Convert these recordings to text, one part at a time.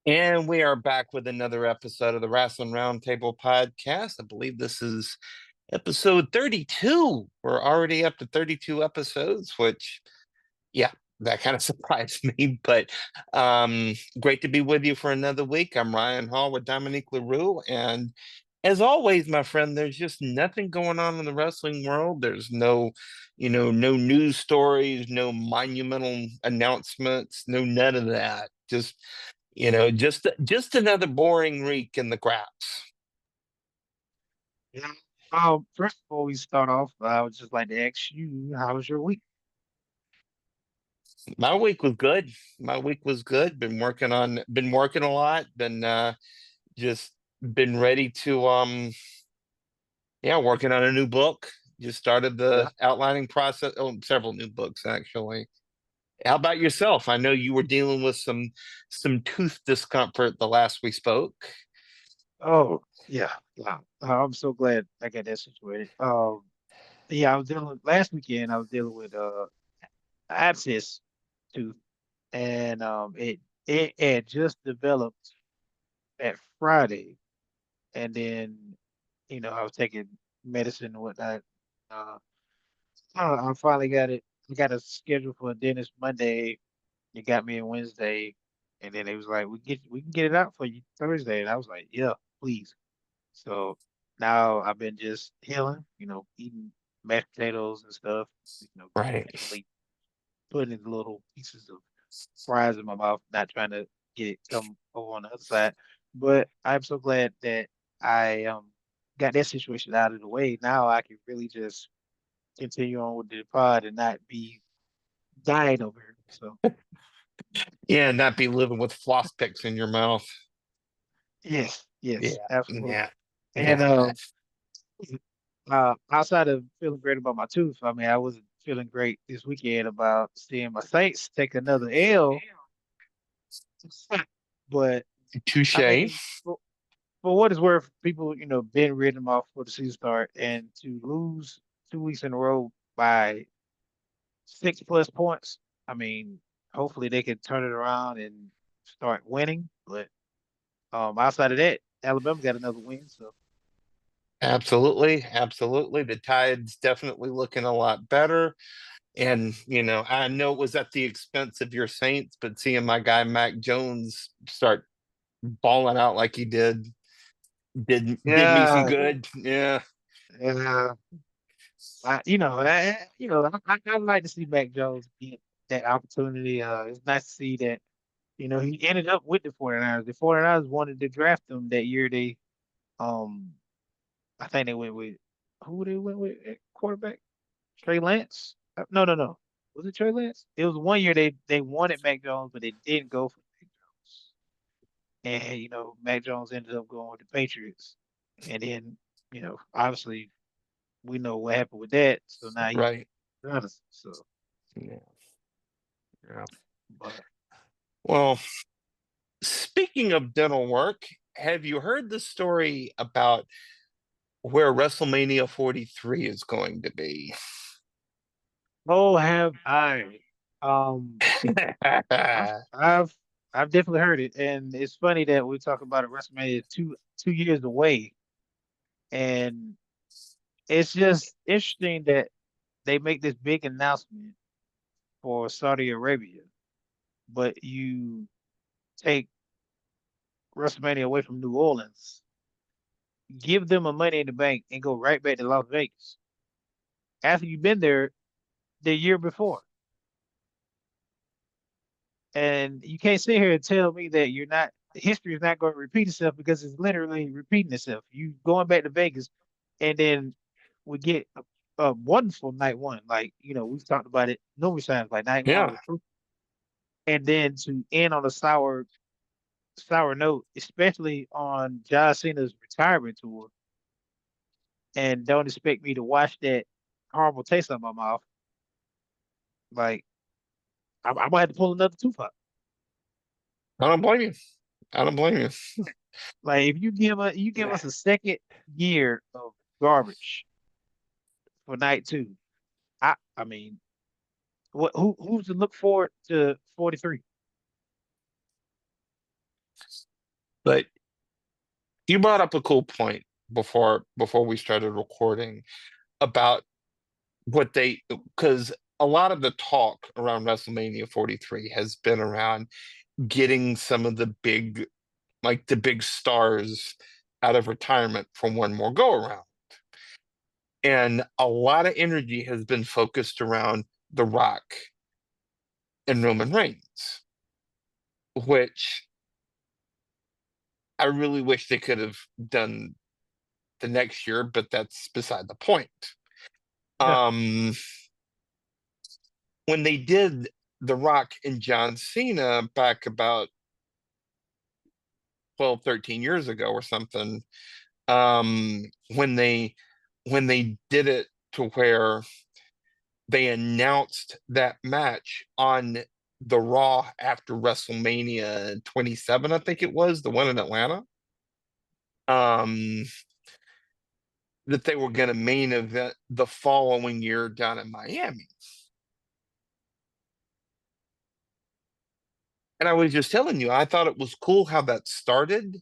And we are back with another episode of the Wrestling Roundtable podcast. I believe this is episode 32. We're already up to 32 episodes, which, yeah, that kind of surprised me. But great to be with you for another week. I'm Ryan Hall with Dominick LaRue. And as always, my friend, there's just nothing going on in the wrestling world. There's no news stories, no monumental announcements, no none of that. Just another boring week in the craps. Yeah. First of all, we start off, I would just like to ask you, how was your week? My week was good. My week was good. Been working a lot. Just been ready to yeah, working on a new book. Just started Yeah. the outlining process. Oh, several new books actually. How about yourself? I know you were dealing with some tooth discomfort the last we spoke. Oh, yeah. Wow. I'm so glad I got that situated. Yeah, I was dealing last weekend. I was dealing with abscess tooth, and it had just developed that Friday, and then I was taking medicine and whatnot. Uh, I finally got it. I got a schedule for a dentist Monday. You got me on Wednesday, and then it was like, we can get it out for you Thursday, and I was like, yeah, please. So now I've been just healing, eating mashed potatoes and stuff, Right. occasionally putting little pieces of fries in my mouth, not trying to get it come over on the other side. But I'm so glad that I got that situation out of the way. Now I can really just continue on with the pod and not be dying over here. So Yeah, not be living with floss picks in your mouth. yes, yes, Yeah, absolutely. yeah, And yeah. outside of feeling great about my tooth, I mean, I wasn't feeling great this weekend about seeing my Saints take another L. But I Touche. mean, for what it's worth, people, been written them off for the season start, and to lose 2 weeks in a row by 6+ points, I mean, hopefully they can turn it around and start winning. But outside of that, Alabama got another win, so Absolutely, absolutely. The Tide's definitely looking a lot better. And, I know it was at the expense of your Saints, but seeing my guy Mac Jones start balling out like he did me some yeah, good. Yeah. yeah. I'd like to see Mac Jones get that opportunity. It's nice to see that, he ended up with the 49ers. The 49ers wanted to draft him that year. Um, I think they went with, who they went with at quarterback? Trey Lance? No, no, no. Was it Trey Lance? It was one year they wanted Mac Jones, but they didn't go for Mac Jones. And, Mac Jones ended up going with the Patriots. And then, obviously we know what happened with that. So now he's Right. honest. So, Yeah. Yeah. but Well, speaking of dental work, have you heard the story about where WrestleMania 43 is going to be? oh, have I? Um, I've I've I've definitely heard it, and it's funny that we talk about it. WrestleMania two years away, and it's just interesting that they make this big announcement for Saudi Arabia, but you take WrestleMania away from New Orleans, give them a Money in the Bank, and go right back to Las Vegas after you've been there the year before. And you can't sit here and tell me that you're not history is not going to repeat itself because it's literally repeating itself. You going back to Vegas, and then we get a wonderful night one. Like, we've talked about it numerous times, like night one Yeah. was true. And then to end on a sour note, especially on John Cena's retirement tour, and don't expect me to watch that horrible taste on my mouth. Like, I might have to pull another tooth out. I don't blame you. I don't blame you. Like, if you give us a second year of garbage for night two, I mean, who's to look forward to 43? But you brought up a cool point before we started recording about what they because a lot of the talk around WrestleMania 43 has been around getting some of the big stars out of retirement for one more go around. And a lot of energy has been focused around The Rock and Roman Reigns, which I really wish they could have done the next year, but that's beside the point. Yeah, Um, when they did The Rock and John Cena back about 12, 13 years ago or something, um, when they when they did it to where they announced that match on the Raw after WrestleMania 27, I think it was, the one in Atlanta, um, that they were going to main event the following year down in Miami. And I was just telling you, I thought it was cool how that started,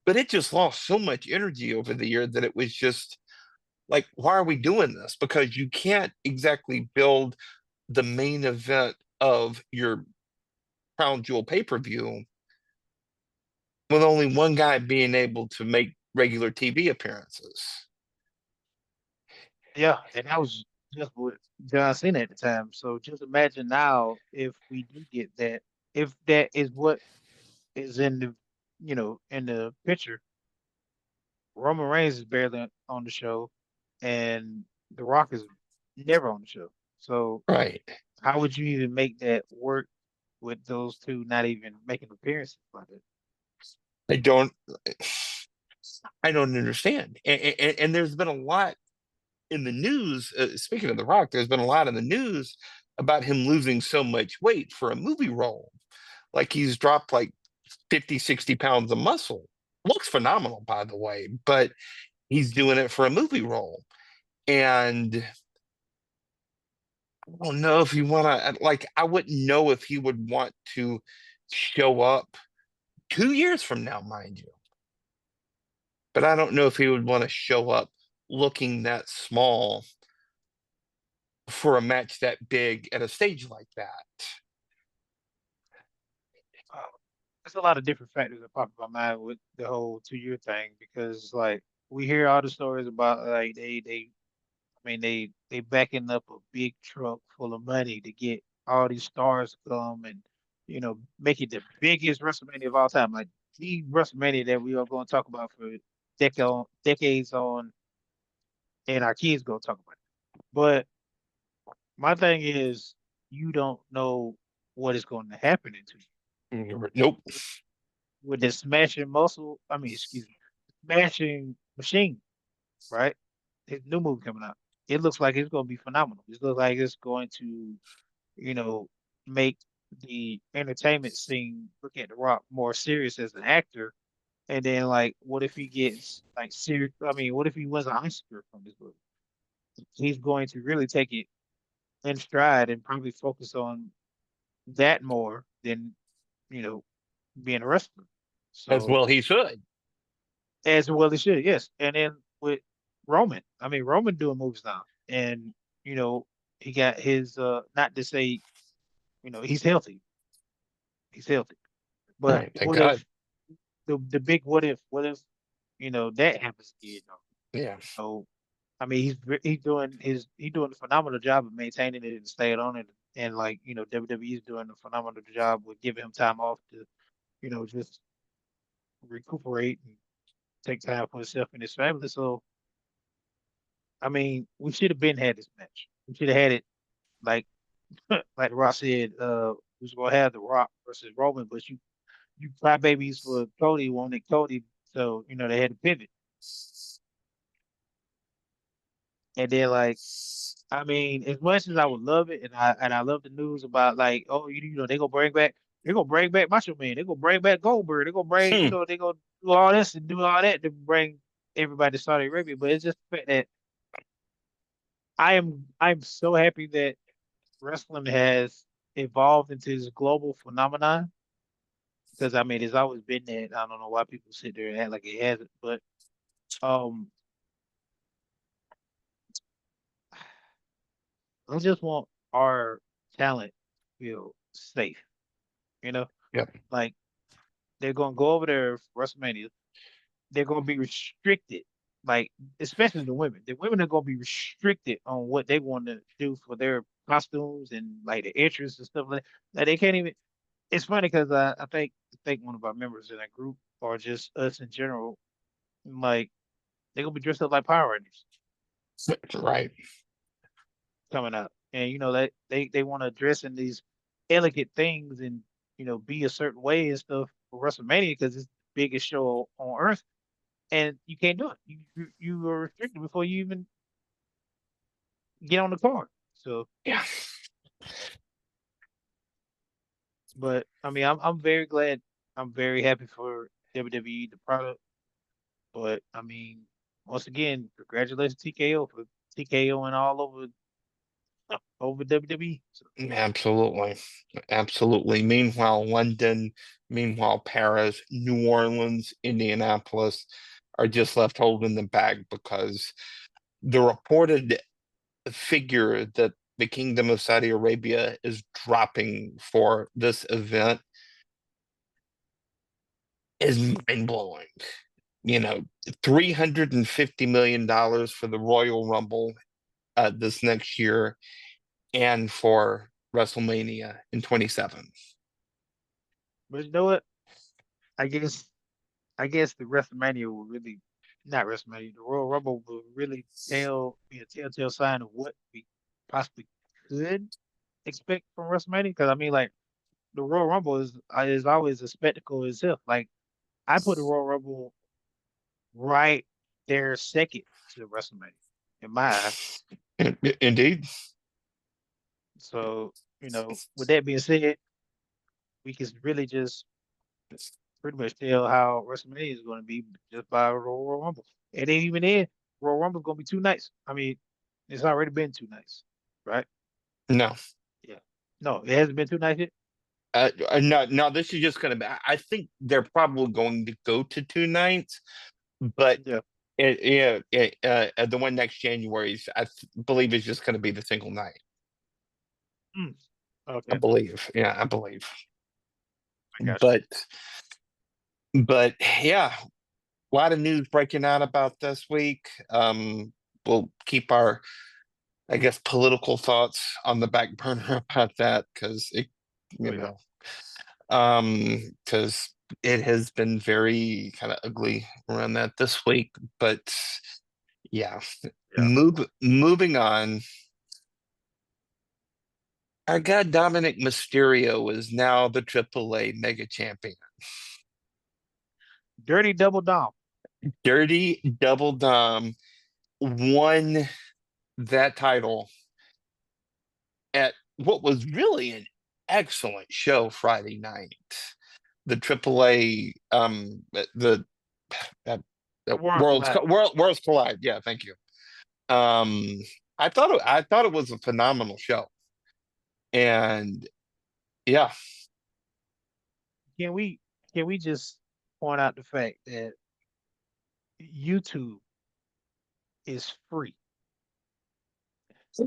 but it just lost so much energy over the year that it was just like, why are we doing this? Because you can't exactly build the main event of your crown jewel pay-per-view with only one guy being able to make regular TV appearances. yeah, and that was just with John Cena at the time. So just imagine now if we do get that, if that is what is in the, in the picture. Roman Reigns is barely on the show, and The Rock is never on the show. So Right. how would you even make that work with those two not even making appearances like it? I don't I don't understand. And there's been a lot in the news, speaking of The Rock, there's been a lot in the news about him losing so much weight for a movie role. Like he's dropped like 50, 60 pounds of muscle. Looks phenomenal, by the way, but he's doing it for a movie role. And I don't know if you want to, like, I wouldn't know if he would want to show up 2 years from now, mind you. But I don't know if he would want to show up looking that small for a match that big at a stage like that. Uh, there's a lot of different factors that pop in my mind with the whole 2 year thing because like we hear all the stories about like they backing up a big truck full of money to get all these stars to come and make it the biggest WrestleMania of all time, like the WrestleMania that we are going to talk about for decades on, and our kids going to talk about it. But my thing is, you don't know what is going to happen in 2 years Nope. with the smashing muscle. I mean, excuse me, smashing machine, right? His new movie coming out. It looks like it's going to be phenomenal. It looks like it's going to you know, make the entertainment scene look at The Rock more serious as an actor. And then, like, what if he gets like serious? I mean, what if he wins an Oscar from this movie? He's going to really take it in stride and probably focus on that more than you know being a wrestler. As So well he should. as well as should, yes. And then with Roman, I mean, Roman doing moves now, and you know he got his not to say he's healthy, he's healthy. All But right, thank what God. if the big what if? What if that happens again? Yeah. So I mean, he's doing a phenomenal job of maintaining it and staying on it, and like WWE is doing a phenomenal job with giving him time off to just recuperate and take time for himself and his family. So I mean, we should have been had this match. We should have had it like like Ross said. We was gonna have the Rock versus Roman, but you crybabies for Cody wanted Cody, so they had to pivot. And then like I mean, as much as I would love it, and I love the news about like, oh, they're gonna bring back Macho Man, they're gonna bring back Goldberg, they're gonna bring, Hmm. they're gonna do all this and do all that to bring everybody to Saudi Arabia. But it's just the fact that I'm so happy that wrestling has evolved into this global phenomenon because I mean it's always been that. I don't know why people sit there and act like it hasn't, but um, I just want our talent to feel safe. You know, Yep. like they're gonna go over there for WrestleMania. They're gonna be restricted, like especially the women. The women are gonna be restricted on what they want to do for their costumes and like the entrance and stuff like that. Like they can't even. It's funny because I think one of our members in that group or just us in general, like they're gonna be dressed up like Power Rangers Right. coming out, and you know that they want to dress in these elegant things and be a certain way and stuff for WrestleMania because it's the biggest show on earth, and you can't do it. You are restricted before you even get on the card. So, Yeah. but I mean, I'm very glad. I'm very happy for WWE the product. But I mean, once again, congratulations TKO for TKO and all over WWE. So, Absolutely. Absolutely. Meanwhile, London, meanwhile, Paris, New Orleans, Indianapolis are just left holding the bag because the reported figure that the Kingdom of Saudi Arabia is dropping for this event is mind blowing. You know, $350 million for the Royal Rumble this next year and for WrestleMania in 27. but you know what? I guess I guess the WrestleMania will really not WrestleMania. The Royal Rumble will really be a telltale sign of what we possibly could expect from WrestleMania. Because I mean, like the Royal Rumble is always a spectacle itself. Like I put the Royal Rumble right there second to WrestleMania in my eyes. Indeed. So, with that being said, we can really just pretty much tell how WrestleMania is going to be just by Royal Rumble. It ain't even in. Royal Rumble's going to be 2 nights. I mean, it's already been 2 nights, right? No. Yeah. No, it hasn't been 2 nights yet. No, no, this is just going to be. I think they're probably going to go to 2 nights, but Yeah. the one next January, believe, is just going to be the single night. Mm, I okay. believe. Yeah, I believe. I got But, but yeah, a lot of news breaking out about this week. We'll keep our, I guess, political thoughts on the back burner about that because you. you Oh, yeah. know, because it has been very kind of ugly around that this week. But yeah, Yeah. moving on. Our guy Dominick Mysterio is now the AAA Mega Champion. Dirty Double Dom. Dirty Double Dom won that title at what was really an excellent show Friday night. The AAA, uh, The World Collide. Worlds Collide. Yeah, thank you. Um, I thought it was a phenomenal show, and yeah, Can we can we just point out the fact that YouTube is free?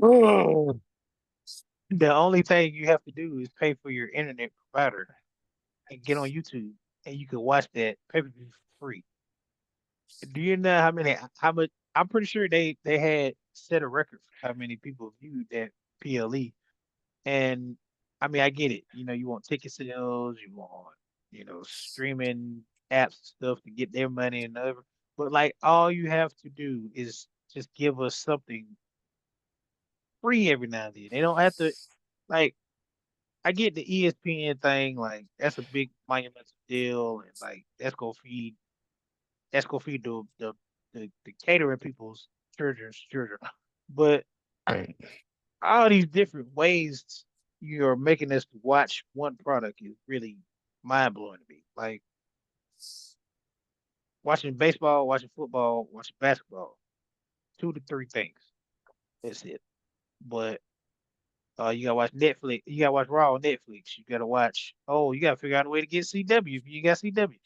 oh, The only thing you have to do is pay for your internet provider and get on YouTube, and you can watch that pay-per-view for free. Do you know how much? I'm pretty sure they had set a record for how many people viewed that PLE. And I mean, I get it. You want ticket sales, you want streaming apps and stuff to get their money and whatever. But like, all you have to do is just give us something free every now and then. They don't have to like. I get the ESPN thing, like that's a big monumental deal, and like that's gonna feed the catering people's children. But right. all these different ways you're making us watch one product is really mind blowing to me. Like watching baseball, watching football, watching basketball, 2 to 3 things. That's it. But You gotta watch Netflix. You gotta watch Raw on Netflix. You gotta watch. Oh, you gotta figure out a way to get CW if you got CW.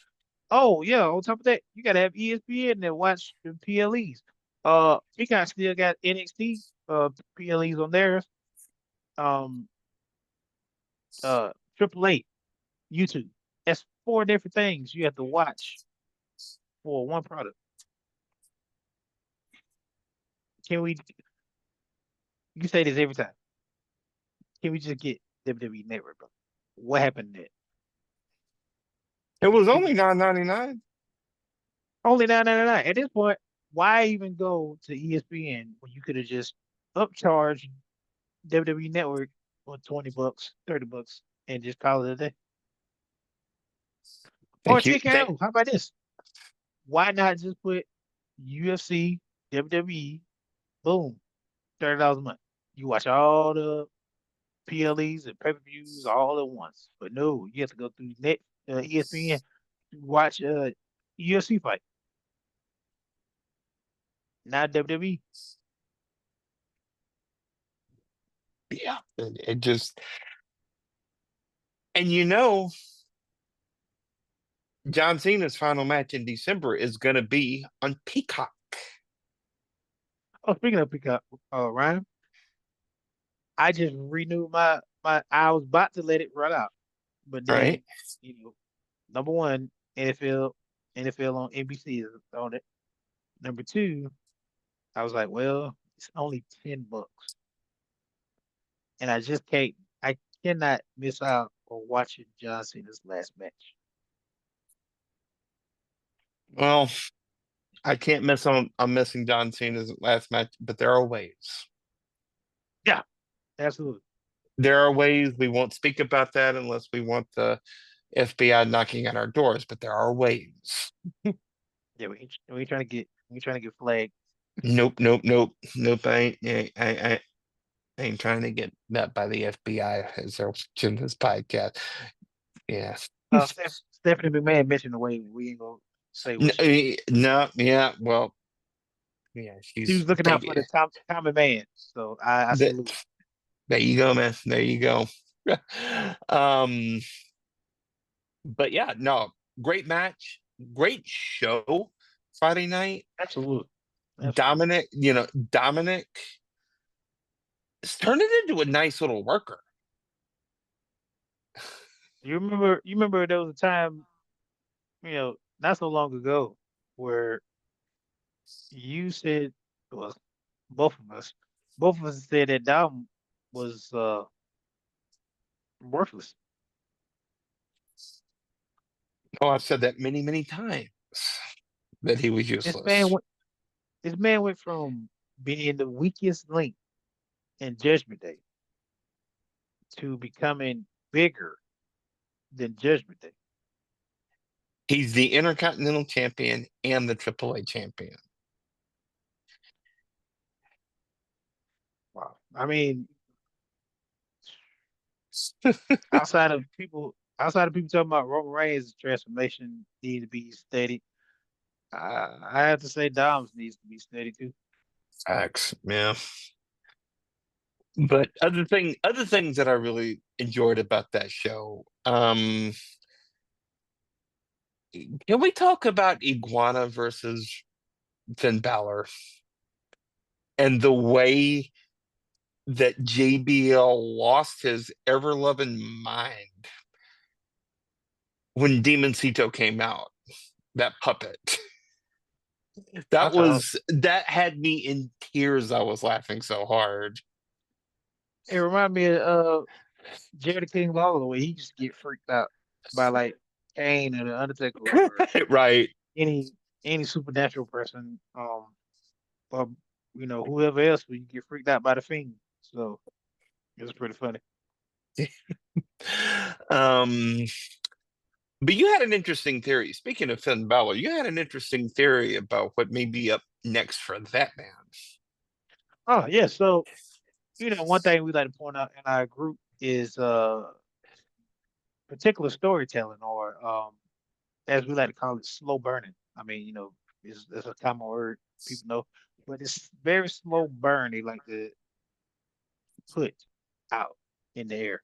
Oh yeah. On top of that, you gotta have ESPN and watch the PLEs. Peacock still got NXT PLEs on theirs. Um, AAA YouTube. That's four different things you have to watch for one product. Can we? You say this every time. Can we just get WWE Network, bro? What happened there? It was Can only we, $9.99. only 9.99. At this point, why even go to ESPN when you could have just upcharged WWE Network for $20, $30, and just call it a day? Or Thank you. TKO. How about this? Why not just put UFC, WWE, boom, $30 a month? You watch all the PLEs and pay-per-views all at once. But no, you have to go through ESPN to watch UFC fight, not WWE. Yeah, it just, and you know, John Cena's final match in December is going to be on Peacock, Oh, speaking of Peacock, Ryan, I just renewed my. I was about to let it run out, but right? then number one, NFL on NBC is on it. Number two, I was like, well, it's only $10, and I just can't. I cannot miss out on watching John Cena's last match. Well, I can't miss on. I'm missing John Cena's last match, but there are ways. Yeah, absolutely. There are ways we won't speak about that unless we want the FBI knocking at our doors, but there are ways. Yeah, we ain't trying to get flagged. Nope, nope, nope, nope. I ain't trying to get met by the FBI as they're watching this podcast. Yeah. Stephanie McMahon mentioned the way we ain't gonna say what No, yeah, well, yeah, she she's was looking out for taking the common man. So I that. salute. There you go, man. There you go. Um, but yeah, no, great match, great show Friday night. Absolutely. Absolutely. Dominic, Dominic has turned it into a nice little worker. You remember there was a time, not so long ago where you said, well, both of us, both of us said that Dom was worthless. Oh, I've said that many, many times that he was This man useless. went this man went from being the weakest link in Judgment Day to becoming bigger than Judgment Day. He's the Intercontinental Champion and the AAA champion. Wow. I mean, outside of people talking about Roman Reigns' transformation need to be steady, I have to say Dom's needs to be steady too. Facts, yeah. But other things that I really enjoyed about that show. Can we talk about Iguana versus Finn Balor and the way that JBL lost his ever-loving mind when Demoncito came out? That puppet. I told That had me in tears. I was laughing so hard. it reminded me of Jerry the King Lawler where he just get freaked out by like Kane or the Undertaker or Right. any any supernatural person, or whoever else when you get freaked out by the Fiend. So it was pretty funny. Um, but you had an interesting theory. Speaking of Finn Balor, you had an interesting theory about what may be up next for that man. Oh yeah, so one thing we like to point out in our group is particular storytelling, or as we like to call it, slow burning. I mean, it's a common word people know, but it's very slow burn. They like to put. out in the air.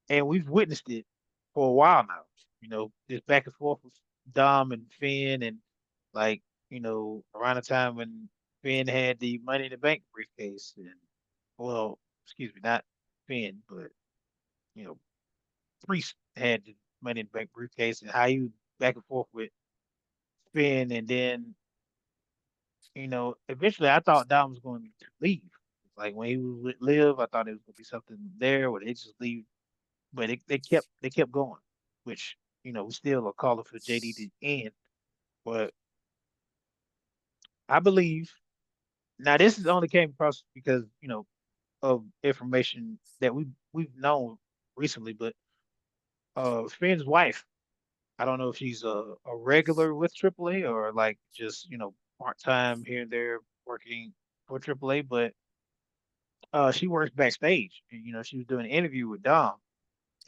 And we've witnessed it for a while now. This back and forth with Dom and Finn, and like, around the time when Finn had the Money in the Bank briefcase, and well, excuse me, not Finn, but you know, Priest had the Money in the Bank briefcase, and how you back and forth with Finn, and then eventually I thought Dom was going to leave. Like when he was with Liv, I thought it was going to be something there where they just leave, but they kept going, which we still are calling for JD to end. But I believe now this is only came across because of information that we've known recently. But Finn's wife, I don't know if she's a regular with AAA or like just part time here and there working for AAA, but she works backstage, and she was doing an interview with Dom.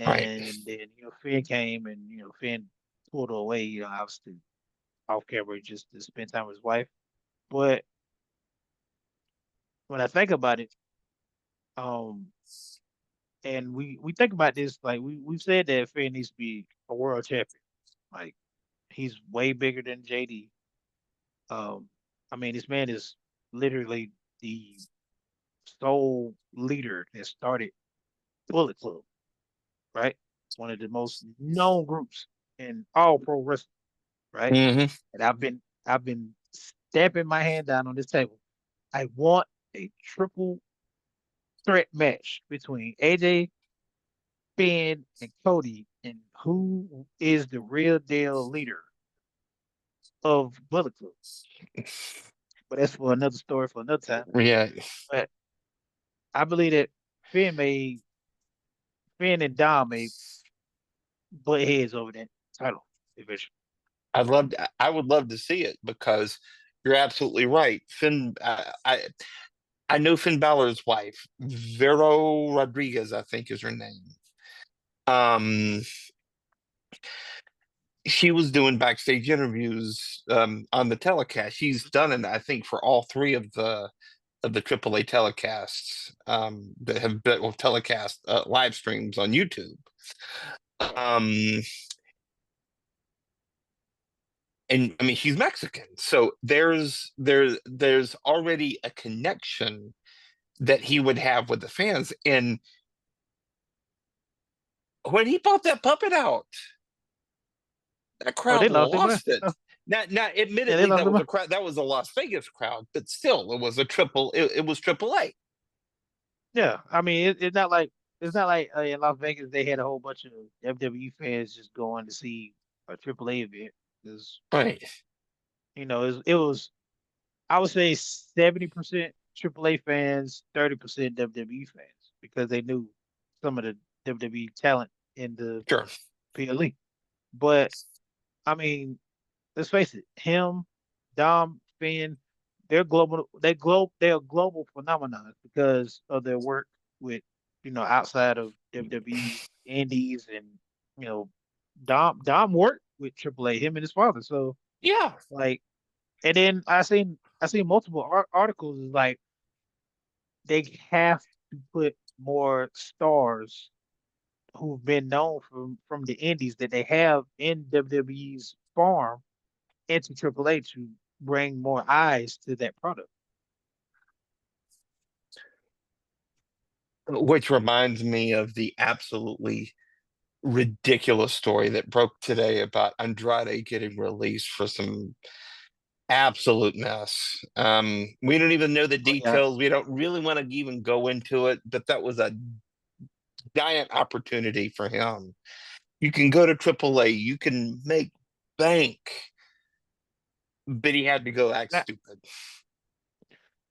Right. And then, Finn came and, Finn pulled her away, obviously off camera just to spend time with his wife. But when I think about it, um, and we think about this, like we've said that Finn needs to be a world champion. Like he's way bigger than JD. Um, I mean, this man is literally the sole leader that started Bullet Club, right? One of the most known groups in all pro wrestling, right? Hmm. And I've been stamping my hand down on this table. I want a triple threat match between AJ, Finn, and Cody, and who is the real deal leader of Bullet Club. But that's for another story for another time. Yeah. But I believe that Finn and Dom may butt heads over that title division. I would love to see it because you're absolutely right. I know Finn Balor's wife, Vero Rodriguez, I think is her name. Um, she was doing backstage interviews on the telecast. She's done it, I think, for all three of the AAA telecasts that have been well, telecast live streams on YouTube. Um, and I mean, she's Mexican, so there's already a connection that he would have with the fans. And when he brought that puppet out, that Oh, they crowd lost their mind. lost it. Now, Yeah, they admittedly, lost that their was a mind. crowd. That was a Las Vegas crowd, but still, it was a triple. It was AAA. Yeah, I mean, it's not like in Las Vegas they had a whole bunch of WWE fans just going to see a AAA event. Because Right. it was I would say 70% AAA fans, 30% WWE fans because they knew some of the WWE talent in the Sure. PLE. But I mean, let's face it, him, Dom, Finn, they're a global phenomenon because of their work with, outside of WWE indies, and you know, Dom worked with AAA, him and his father. So Yeah. like, and then I seen multiple articles is like they have to put more stars who've been known from the indies that they have in WWE's farm into AAA to bring more eyes to that product. Which reminds me of the absolutely ridiculous story that broke today about Andrade getting released for some absolute mess. We don't even know the Oh yeah, details. We don't really want to even go into it, but that was a giant opportunity for him. You can go to AAA, you can make bank, but he had to go act that stupid.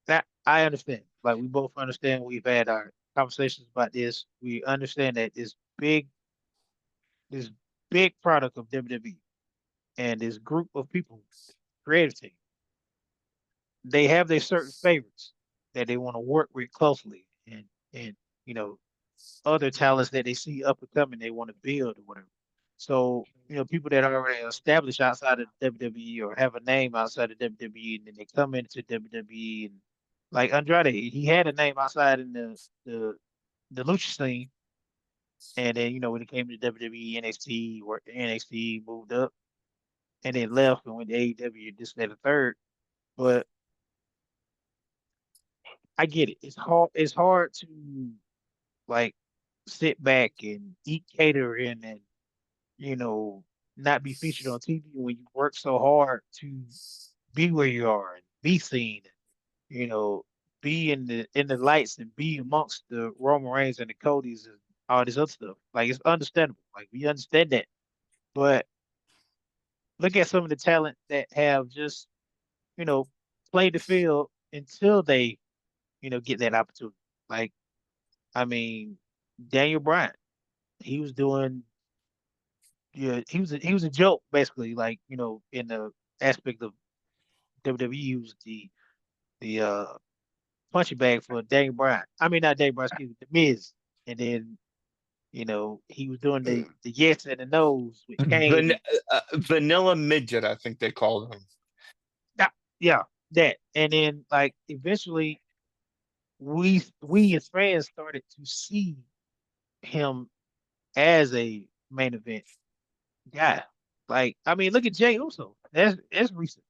that I understand. Like we both understand. We've had our conversations about this. We understand that this big product of WWE and this group of people, creative team, they have their certain favorites that they want to work with closely, and you know other talents that they see up and coming they want to build or whatever. So, people that are already established outside of WWE or have a name outside of WWE, and then they come into WWE, and like Andrade, he had a name outside in the the lucha scene, and then when it came to WWE, NXT, where NXT moved up, and then left and went to AEW, this, that, and the third. But I get it. It's hard. It's hard to like sit back and eat catering and you know not be featured on TV when you work so hard to be where you are and be seen. You know, be in the lights and be amongst the Roman Reigns and the Codys and all this other stuff. Like it's understandable. Like we understand that. But look at some of the talent that have just you know played the field until they get that opportunity. Like I mean, Daniel Bryan, he was doing yeah, he was a joke basically, like, in the aspect of WWE, he was the punching bag for Daniel Bryan. I mean not Daniel Bryan, excuse me, the Miz. And then, he was doing the yes and the no's with Kane Van- and Vanilla midget, I think they called him. yeah, yeah, that. And then like eventually we as fans started to see him as a main event guy. Like, I mean, look at Jay Uso. That's recent.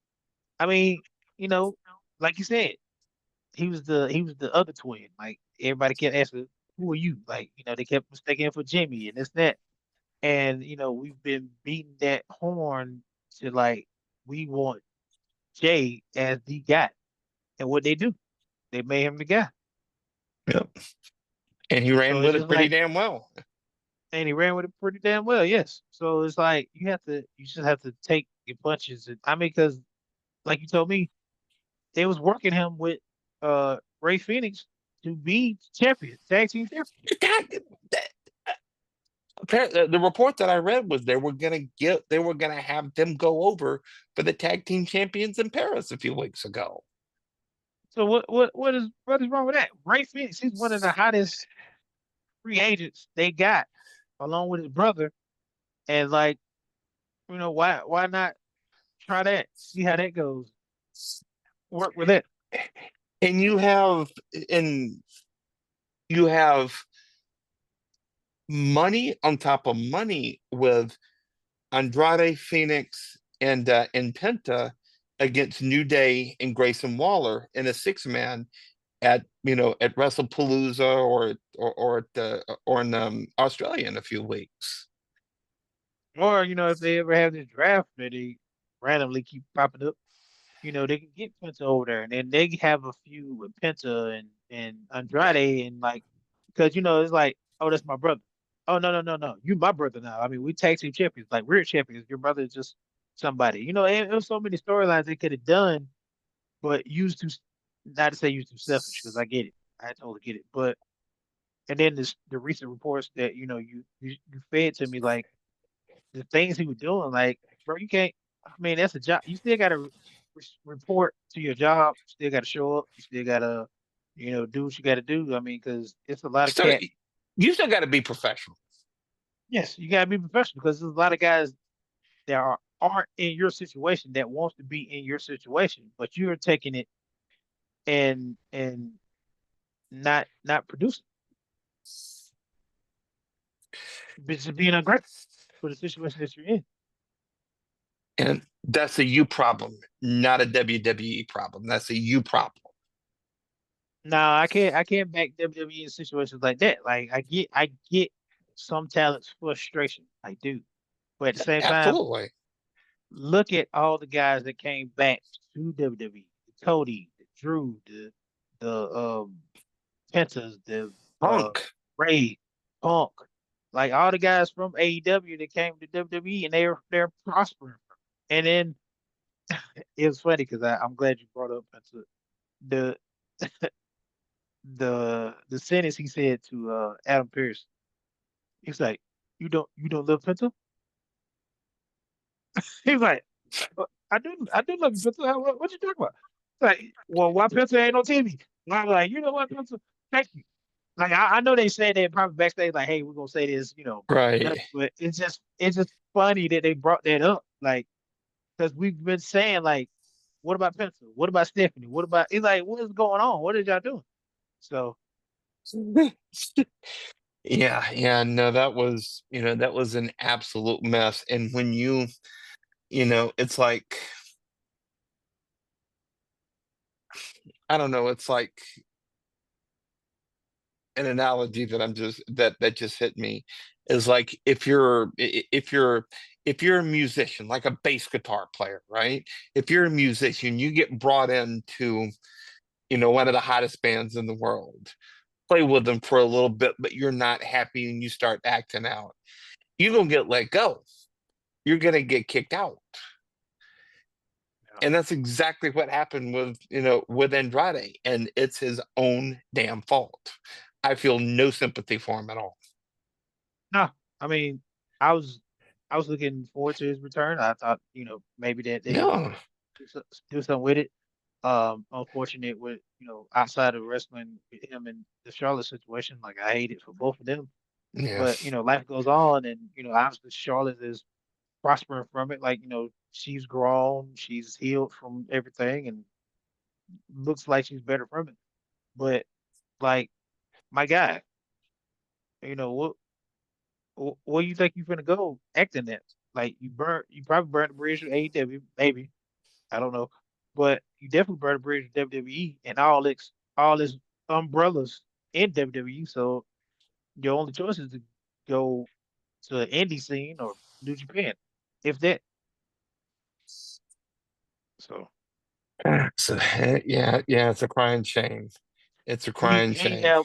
I mean, you know, like you said, he was the other twin. Like everybody kept asking, "Who are you?" Like, they kept mistaking him for Jimmy and this that. And we've been beating that horn to like we want Jay as the guy. And what they do, they made him the guy. Yep. And he So ran it's with it just pretty like, damn well. and he ran with it pretty damn well, yes. So it's like you just have to take your punches. And, I mean, because like you told me, they was working him with Ray Phoenix to be champion, tag team champion. That, the report that I read was they were gonna have them go over for the tag team champions in Paris a few weeks ago. So what is wrong with that? Ray Phoenix, he's one of the hottest free agents they got, along with his brother. And like, why not try that? See how that goes. Work with it. And and you have money on top of money with Andrade, Phoenix, and Penta against New Day and Grayson Waller in a six man at Wrestlepalooza or at the or in Australia in a few weeks. Or, if they ever have this draft that they randomly keep popping up, they can get Penta over there, and then they have a few with Penta and Andrade, and like, because it's like, oh, that's my brother. Oh, no, no, no, no, you my brother now. I mean, we tag team champions, like we're champions. Your brother is just somebody. It was so many storylines they could have done, but used to not to say used too selfish because I get it, I totally get it. But and then the recent reports that you fed to me, like the things he was doing, like, bro, you can't. I mean, that's a job. You still got to report to your job. You still got to show up. You still got to, do what you got to do. I mean, because it's a lot of So cat. you still got to be professional. Yes, you got to be professional because there's a lot of guys that aren't in your situation that wants to be in your situation, but you're taking it and not producing, but just being ungrateful for the situation that you're in. And that's a you problem, not a WWE problem. That's a you problem. No, I can't back WWE in situations like that. Like I get some talent's frustration. I do. But at the same time, Absolutely. look at all the guys that came back to WWE. The Cody, the Drew, the Pentas, the Punk. Ray, Punk. Like all the guys from AEW that came to WWE and they're prospering. And then it was funny because I'm glad you brought up Penta. The the sentence he said to Adam Pearce. He's like, you don't love Penta? He's like, I do love you, Penta. What you talking about? He's like, well, why Penta ain't on TV? And I'm like, you know what, Penta? Thank you. Like I know they said that probably backstage, like, hey, we're gonna say this, Right. but it's just funny that they brought that up, like, because we've been saying like, what about Penta? What about Stephanie? What about? It's like, what is going on? What is y'all doing? So Yeah, yeah, no, that was, that was an absolute mess. And when it's like, I don't know, it's like an analogy that that just hit me is like if you're a musician, like a bass guitar player, right? If you're a musician, you get brought into, one of the hottest bands in the world, play with them for a little bit, but you're not happy and you start acting out. You're gonna get let go. You're gonna get kicked out. Yeah. And that's exactly what happened with Andrade, and it's his own damn fault. I feel no sympathy for him at all. No, I mean, I was I was looking forward to his return. I thought, maybe that they would No, do, do something with it. Unfortunate with, outside of wrestling, with him and the Charlotte situation, like I hate it for both of them. yeah, But, life goes on and, obviously Charlotte is prospering from it. Like, she's grown, she's healed from everything and looks like she's better from it. But like my guy, what where you think you finna go acting that? Like you probably burnt the bridge with AEW, maybe. I don't know. But you definitely burned the bridge with WWE and all its umbrellas in WWE. So your only choice is to go to an indie scene or New Japan. If that. So so, yeah, yeah. It's a crying shame. It's a he crying he shame. have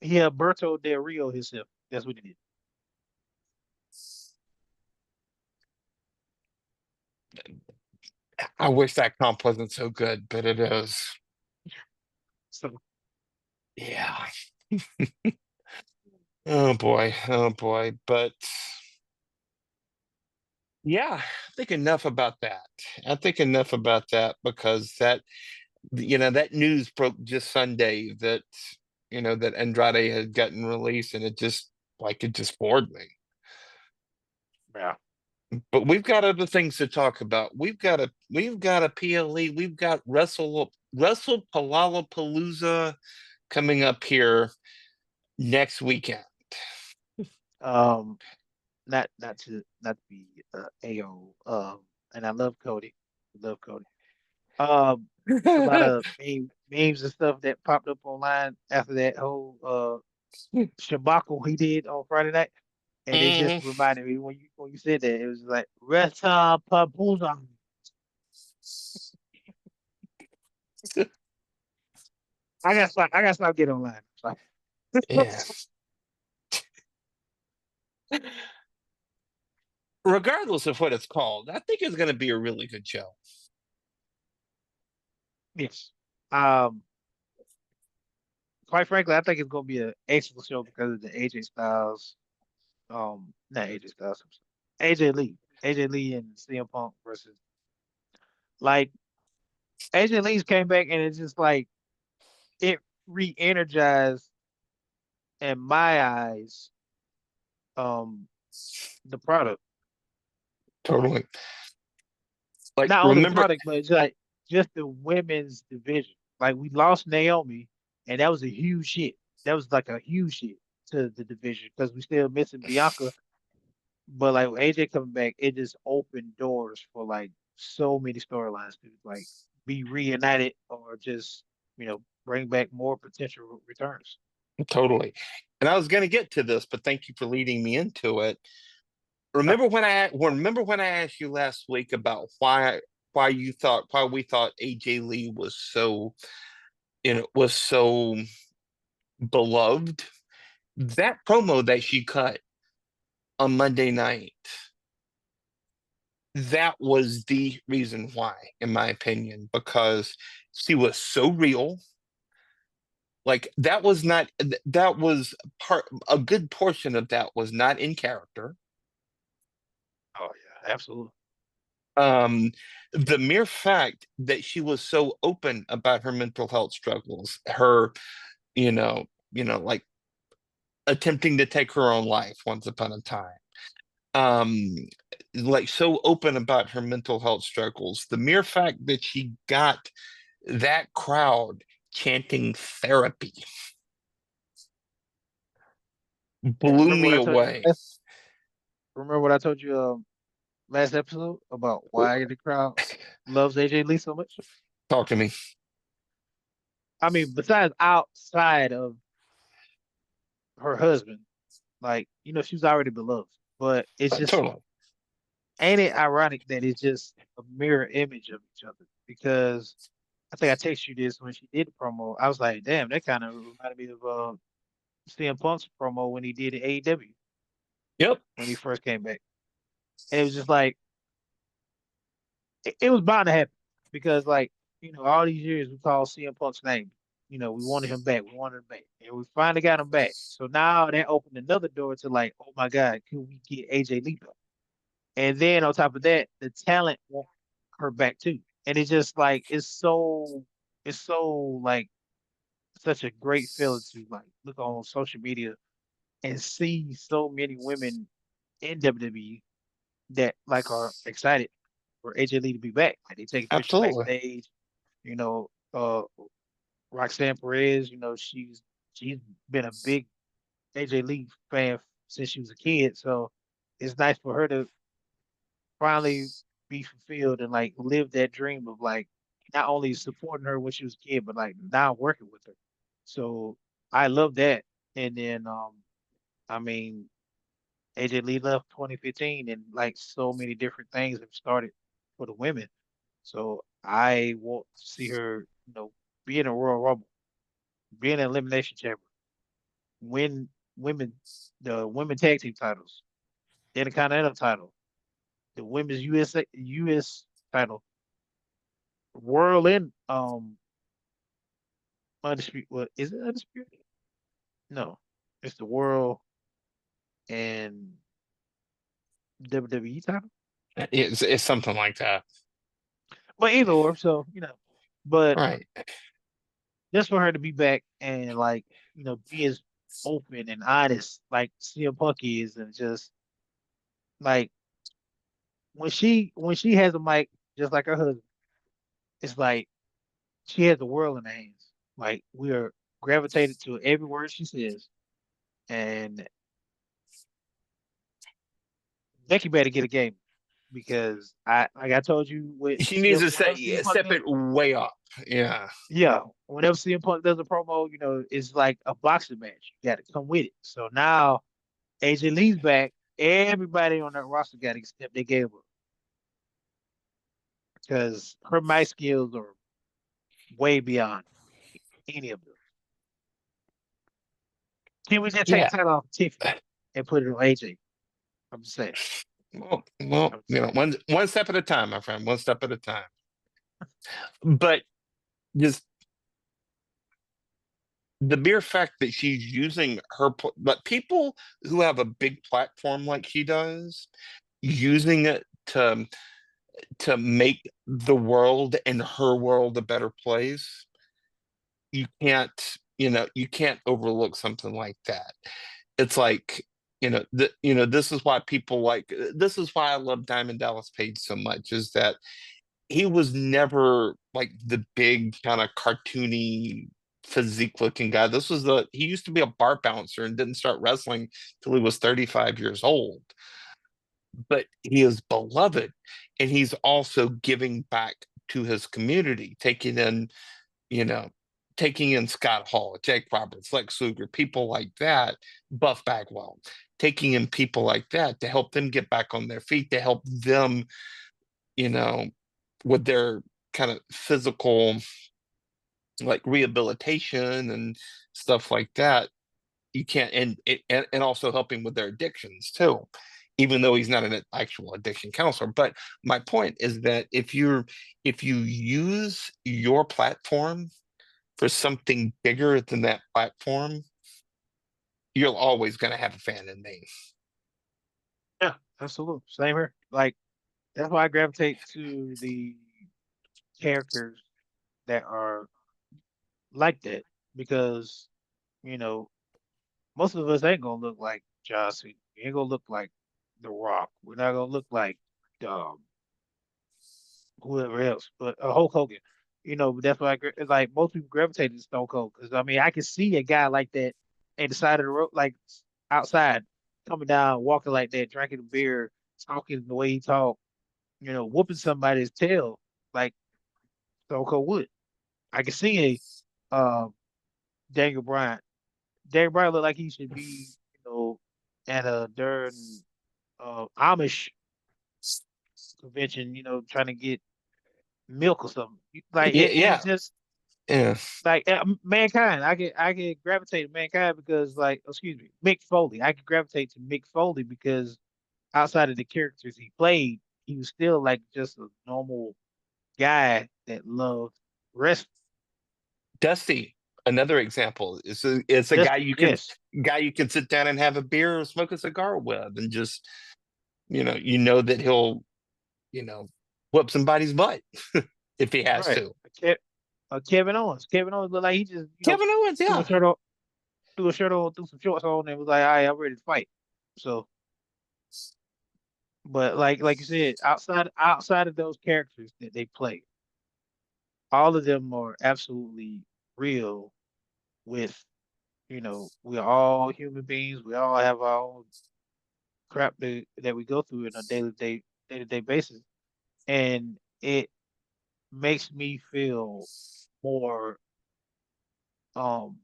he have Berto Del Rio himself. That's what he did. I wish that comp wasn't so good, but it is. So Yeah. Oh boy. But yeah, I think enough about that. I think enough about that because that news broke just Sunday that Andrade had gotten released, and it just bored me. yeah. But we've got other things to talk about. We've got a PLE, we've got Wrestlepalooza coming up here next weekend. Um not to be AO. And I love Cody. Love Cody. Um, it's a lot of memes and stuff that popped up online after that whole shabacle he did on Friday night, and it just Mhm. reminded me when you said that it was like Wrestlepalooza. I got to stop getting online. Like, Yeah. Regardless of what it's called, I think it's going to be a really good show. yes. Um, quite frankly, I think it's gonna be an excellent show because of the AJ Styles. Not AJ Styles. AJ Lee. AJ Lee and CM Punk versus like AJ Lee's came back and it's just like it re-energized in my eyes um the product. Totally. Like, Not only the remember, product, but it's like just the women's division. Like we lost Naomi and that was a huge hit. That was like a huge hit to the division because we still missing Bianca. But like with AJ coming back, it just opened doors for like so many storylines to like be reunited or just, bring back more potential returns. totally. And I was going to get to this, but thank you for leading me into it. No, Remember when I asked you last week about why we thought AJ Lee was so beloved? That promo that she cut on Monday night, that was the reason why, in my opinion, because she was so real. Like, that was a good portion of that was not in character. oh yeah, absolutely. um the mere fact that she was so open about her mental health struggles, her you know like attempting to take her own life once upon a time, um like so open about her mental health struggles, the mere fact that she got that crowd chanting therapy, Blew Remember me what I told you away. last? Remember what I told you last episode about why the crowd loves AJ Lee so much? Talk to me. I mean, besides outside of her husband, like she was already beloved, but it's just Totally. ain't it ironic that it's just a mirror image of each other? Because I think I texted you this when she did the promo. I was like, damn, that kind of reminded me of CM Punk's promo when he did it AEW Yep. when he first came back. And it was just like it was bound to happen because all these years we called CM Punk's name. We wanted him back. We wanted him back. And we finally got him back. So now that opened another door to like, oh my God, can we get AJ Lee back? And then on top of that, the talent want her back too. And it's just like it's so like such a great feeling to like look on social media and see so many women in WWE that like are excited for AJ Lee to be back. Like they take pictures Absolutely. backstage. You know, uh, Roxanne Perez. She's been a big AJ Lee fan since she was a kid. So it's nice for her to finally be fulfilled and like live that dream of like not only supporting her when she was a kid, but like now working with her. So I love that. And then I mean AJ Lee left 2015 and like so many different things have started for the women. So I want to see her, be in a Royal Rumble, be in an Elimination Chamber, win women the women tag team titles, Intercontinental title, the women's US title, World and undisputed. What is it? Undisputed? No, it's the World and WWE title. It's something like that. But either or, so but Right. just for her to be back and like be as open and honest like CM Punk is, and just like when she has a mic, just like her husband, it's like she has the world in her hands. Like we are gravitated to every word she says, and Becky better get a game because I told you with He needs to whenever CM Punk step does, it way up. Yeah. yeah, whenever CM Punk does a promo, it's like a boxing match. You got to come with it. So now AJ Lee's back. Everybody on that roster got to step their game up because her mic skills are way beyond any of them. Can we just take Yeah. the title off of Tiffany and put it on AJ? I'm just saying. Well, I'm just saying. one step at a time, my friend. One step at a time. But just the mere fact that she's using but people who have a big platform like she does, using it to make the world and her world a better place, you can't overlook something like that. It's like, this is why this is why I love Diamond Dallas Page so much, is that he was never like the big kind of cartoony physique looking guy. He used to be a bar bouncer and didn't start wrestling till he was 35 years old. But he is beloved, and he's also giving back to his community, you know, taking in Scott Hall, Jake Roberts, Lex Luger, people like that, Buff Bagwell, taking in people like that to help them get back on their feet, to help them, you know, with their kind of physical like rehabilitation and stuff like that. You can't and also helping with their addictions too, even though he's not an actual addiction counselor. But my point is that if you use your platform for something bigger than that platform, you're always going to have a fan in me. Yeah, absolutely. Same here. Like that's why I gravitate to the characters that are like that because you know most of us ain't gonna look like Josh. We ain't gonna look like The Rock. We're not gonna look like um, whoever else, but Hulk Hogan. That's why like most people gravitate to Stone Cold because I mean I can see a guy like that at the side of the road, like outside, coming down, walking like that, drinking a beer, talking the way he talked, whooping somebody's tail like Stone Cold would. I can see a Daniel Bryan. Daniel Bryan looked like he should be, at a darn Amish convention, trying to get milk or something. Like Yeah, and yeah, it's just yeah. like mankind. I can gravitate to mankind because like excuse me, Mick Foley. I could gravitate to Mick Foley because outside of the characters he played, he was still like just a normal guy that loved wrestling. Dusty, another example. It's a Just yes, guy you can sit down and have a beer or smoke a cigar with, and just you know that he'll you know whoop somebody's butt if he has right. to. Kevin Owens. Kevin Owens looked like he just Kevin Owens, threw a yeah, shirt on, threw some shorts on, and was like, "All right, I'm ready to fight." So, but like you said, outside of those characters that they play, all of them are absolutely real. With we are all human beings. We all have our own crap that we go through on a day to day basis, and it makes me feel more um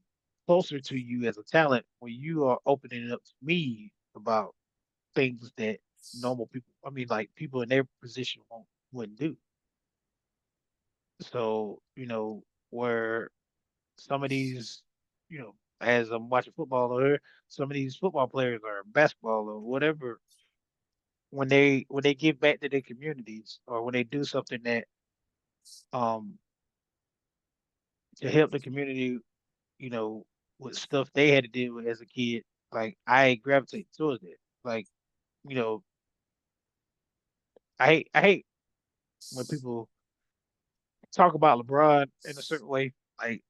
closer to you as a talent when you are opening it up to me about things that normal people, I mean, like people in their position wouldn't do. So, where some of these, as I'm watching football or some of these football players or basketball or whatever, when they give back to their communities or when they do something that um to help the community, you know, with stuff they had to deal with as a kid, like I gravitate towards it. Like, you know, I hate when people talk about LeBron in a certain way. Like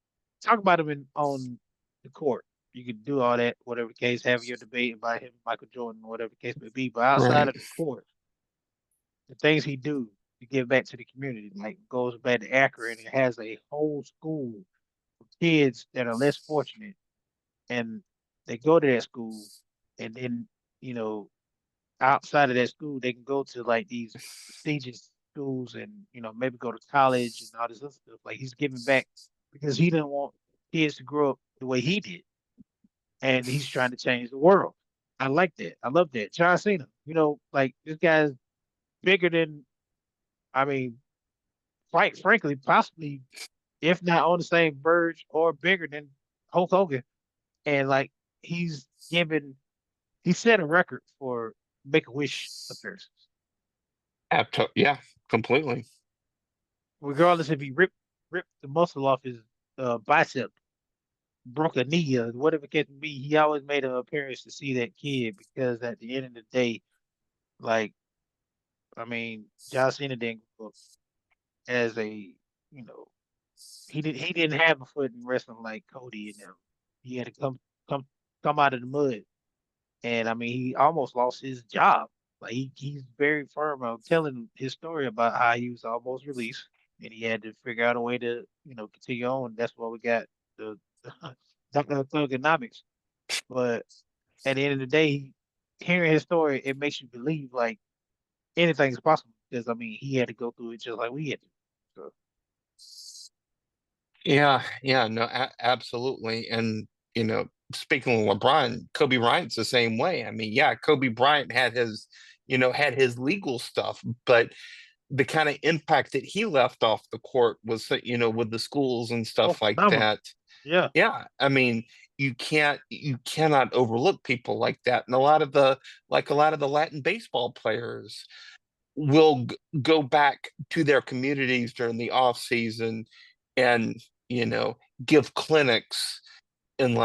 talk about him on the court. You can do all that, whatever the case, have your debate about him, Michael Jordan, whatever the case may be. But outside right. of the court, the things he do to give back to the community, like goes back to Akron and has a whole school of kids that are less fortunate, and they go to that school, and then you know outside of that school, they can go to like these prestigious schools and maybe go to college and all this other stuff. Like he's giving back because he didn't want kids to grow up the way he did, and he's trying to change the world. I like that. I love that. John Cena, like this guy's bigger than. I mean, quite frankly, possibly if not on the same verge or bigger than Hulk Hogan. And like he's given, he set a record for Make a Wish appearances. Yeah, completely. Regardless if he ripped the muscle off his bicep, broke a knee, or whatever it can be, he always made an appearance to see that kid because at the end of the day, like I mean, John Cena didn't grow up as a you know he didn't have a foot in wrestling like Cody and them. He had to come come out of the mud, and I mean he almost lost his job. Like he's very firm on telling his story about how he was almost released and he had to figure out a way to continue on. That's why we got the Dr. Thugonomics. But at the end of the day, hearing his story, it makes you believe like anything's possible because I mean he had to go through it just like we had to. So Yeah, yeah, no, absolutely. And speaking of LeBron, Kobe Bryant's the same way. I mean, yeah, Kobe Bryant had his legal stuff, but the kind of impact that he left off the court was, with the schools and oh, stuff like phenomenal. that. Yeah. Yeah, I mean, you cannot overlook people like that. And a lot of the Latin baseball players will go back to their communities during the off season and you know give clinics in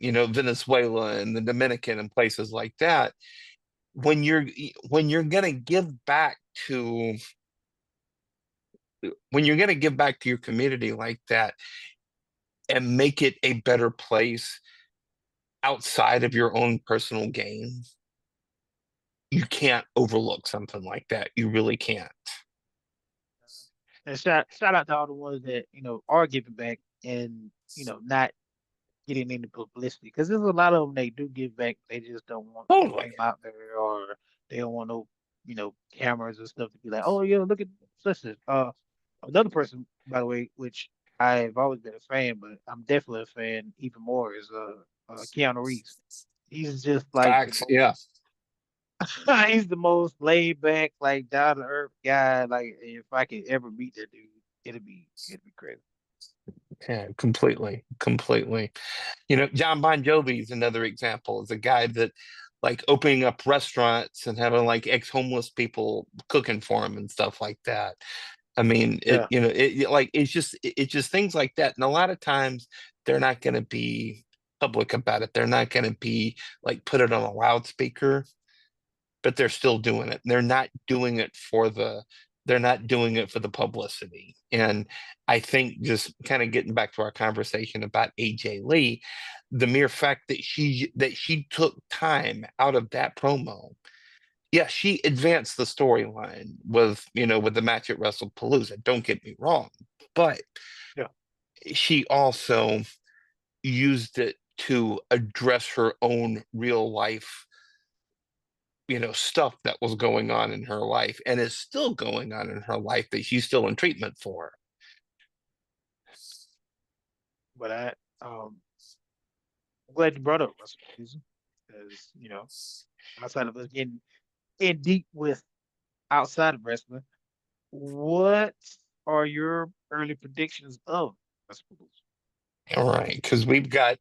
Venezuela and the Dominican and places like that. When you're gonna give back to when you're gonna give back to your community like that and make it a better place outside of your own personal gain, you can't overlook something like that. You really can't. And shout out to all the ones that, are giving back and, not getting into publicity because there's a lot of them they do give back. They just don't want their Totally. name out there, or they don't want no, cameras and stuff to be like, oh yeah, look at such and another person, by the way, which I've always been a fan, but I'm definitely a fan even more is Keanu Reeves. He's just like the Facts. most Yeah. he's the most laid back, like down to earth guy. Like if I could ever meet that dude, it'd be crazy. Yeah, completely, completely. John Bon Jovi is another example. Is a guy that like opening up restaurants and having like ex-homeless people cooking for him and stuff like that. I mean, Yeah, like it's just things like that. And a lot of times they're not going to be public about it. They're not going to be like put it on a loudspeaker, but they're still doing it. They're not doing it for the publicity. And I think just kind of getting back to our conversation about AJ Lee, the mere fact that she took time out of that promo. Yeah, she advanced the storyline with the match at Wrestlepalooza. Don't get me wrong, but yeah, she also used it to address her own real life stuff that was going on in her life and is still going on in her life that she's still in treatment for. but I'm glad you brought up Russell Wilson because outside of us getting in deep with outside of wrestling, what are your early predictions of Wrestlemania? All right, because we've got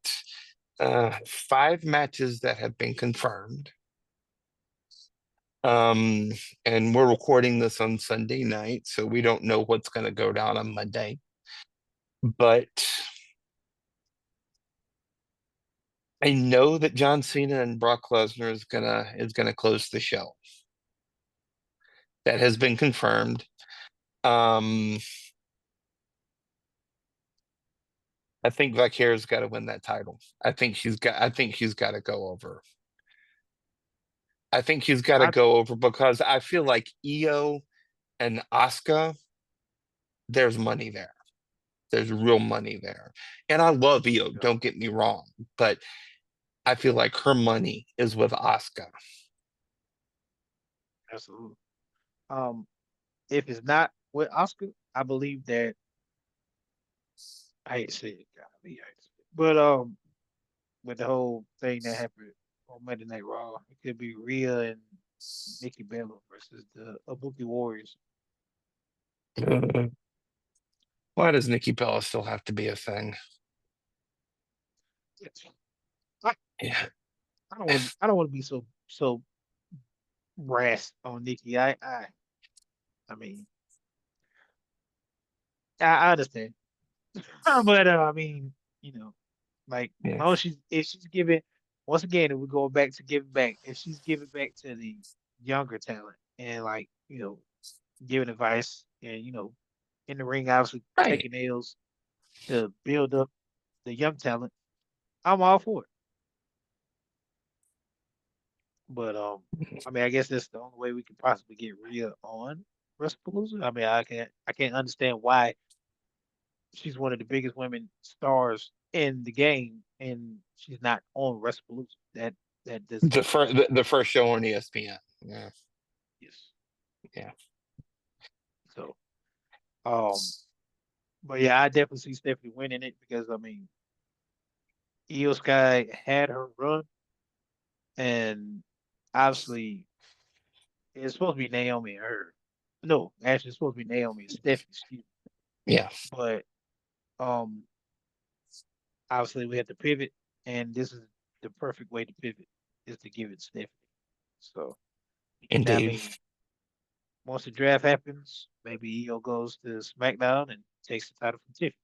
five matches that have been confirmed. Um, and we're recording this on Sunday night, so we don't know what's going to go down on Monday. But I know that John Cena and Brock Lesnar is gonna close the show. That has been confirmed. Um, I think Vaquera's got to win that title. I think she's got to go over. I think she's got to I go over because I feel like Io and Asuka, there's money there. There's real money there. And I love Io, yeah, don't get me wrong, but I feel like her money is with Asuka. absolutely. Um, if it's not with Oscar, I believe that I hate to say it, God, I hate to say it, but with the whole thing that happened on Monday Night Raw, it could be Rhea and Nikki Bella versus the Ibuki Warriors. Uh, Why does Nikki Bella still have to be a thing? I, Yeah. I don't want to be so brass on Nikki. I mean, I understand, but I mean, you know, like Yeah. no, she's if she's giving once again, if we go back to giving back, if she's giving back to the younger talent and like giving advice and in the ring, obviously Right. taking nails to build up the young talent, I'm all for it. But I mean, I guess that's the only way we could possibly get Rhea on Wrestlepalooza. I mean, I can't understand why she's one of the biggest women stars in the game and she's not on Wrestlepalooza. That doesn't The first show on ESPN. Yeah. yes. Yeah. So but yeah, I definitely see Stephanie winning it because I mean, Io Sky had her run and obviously it's supposed to be Naomi and her. No, actually, it's supposed to be Naomi and Stephanie. Excuse me. Yeah. But um, obviously, we had to pivot, and this is the perfect way to pivot is to give it to Stephanie. So that Indeed. means once the draft happens, maybe Io goes to SmackDown and takes the title from Tiffany.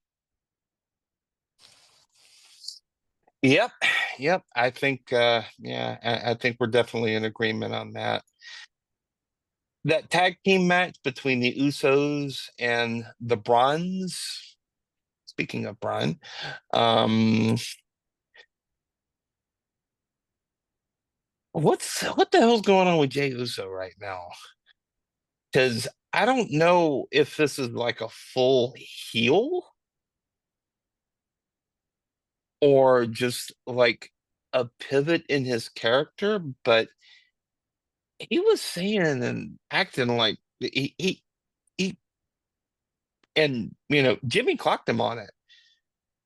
Yep. Yep. I think yeah, I think we're definitely in agreement on that. That tag team match between the Usos and the Bronze. Speaking of Braun, um, what the hell's going on with Jay Uso right now? Because I don't know if this is like a full heel or just like a pivot in his character, but he was saying and acting like he and Jimmy clocked him on it.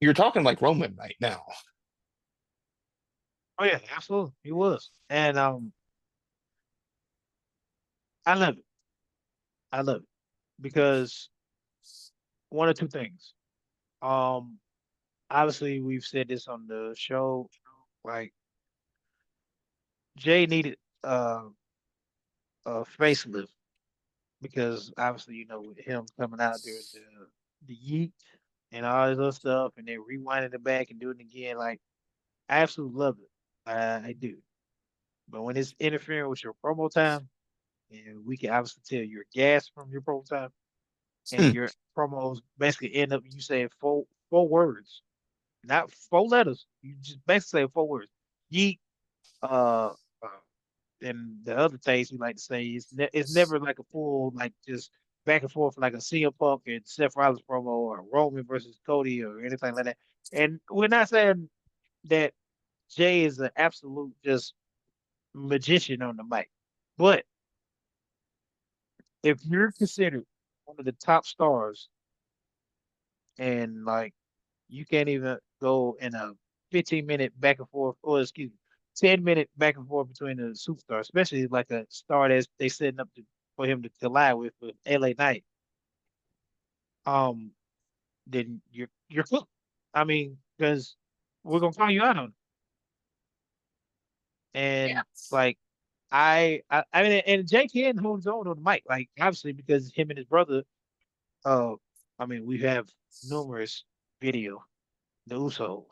You're talking like Roman right now. Oh yeah, absolutely, he was, and I love it. I love it because one or two things. Um, Obviously, we've said this on the show. Like Jay needed a facelift because obviously, with him coming out there, the yeet and all this other stuff, and then rewinding it back and doing it again. Like I absolutely love it. I do. But when it's interfering with your promo time, and we can obviously tell you're gassed from your promo time, and Hmm. your promos basically end up you saying four words, not four letters. You just basically say four words. Yeet, uh, uh and the other things we like to say is it's never like a full like just back and forth like a CM Punk and Seth Rollins promo or Roman versus Cody or anything like that. And we're not saying that Jay is an absolute just magician on the mic, but if you're considered one of the top stars and like you can't even go in a 15-minute back and forth, or excuse me, 10-minute back and forth between the superstars, especially like a star that they setting up for him to collide with LA Knight. Um, then you're cooked. I mean, because we're gonna call you out on it. And like I mean, and Jake can hold his own on the mic, like obviously because him and his brother. Uh, I mean, we have numerous video the Usos,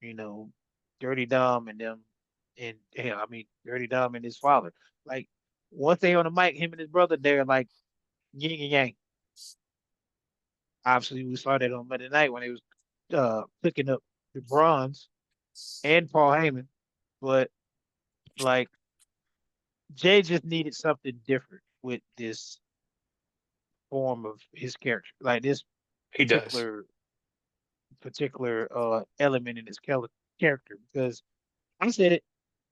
you know, Dirty Dom and them, and yeah, I mean, Dirty Dom and his father. Like, once they on the mic, him and his brother, they're like yin and yang. Obviously, we saw that on Monday night when they was picking up the bronze and Paul Heyman, but like Jay just needed something different with this form of his character, like this He does. particular element in his character, because I said it.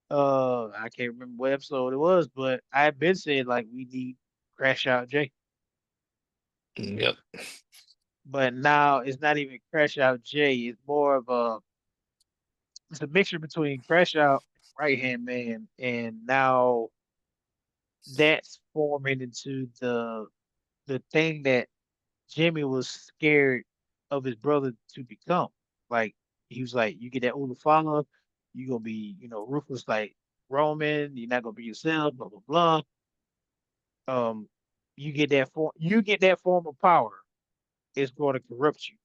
I can't remember what episode it was, but I've been saying like we need Crash Out Jay. Yep. But now it's not even Crash Out Jay. It's a mixture between Crash Out, Right Hand Man, and now that's forming into the thing that Jimmy was scared of his brother to become. Like he was like, you get that Olufala, you're gonna be, ruthless like Roman, you're not gonna be yourself, blah blah blah. um you get that form of power, it's going to corrupt you.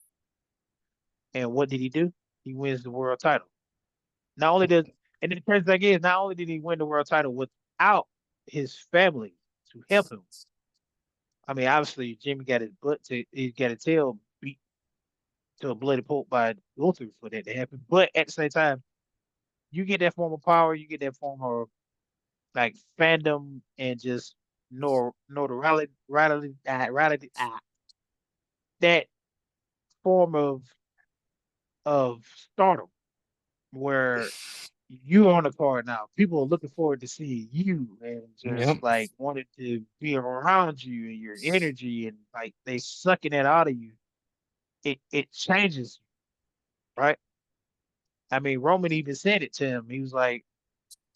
And what did he do? He wins the world title. Not only did And the crazy thing is, not only did he win the world title without his family to help him. I mean, obviously Jimmy got he got his tail beat to a bloody pulp by Luther for that to happen. But at the same time, you get that form of power, you get that form of like fandom and just notoriety, that form of stardom where you on the card now. People are looking forward to seeing you and just Yep. like wanted to be around you and your energy and like they sucking that out of you. It changes, right? I mean, Roman even said it to him. He was like,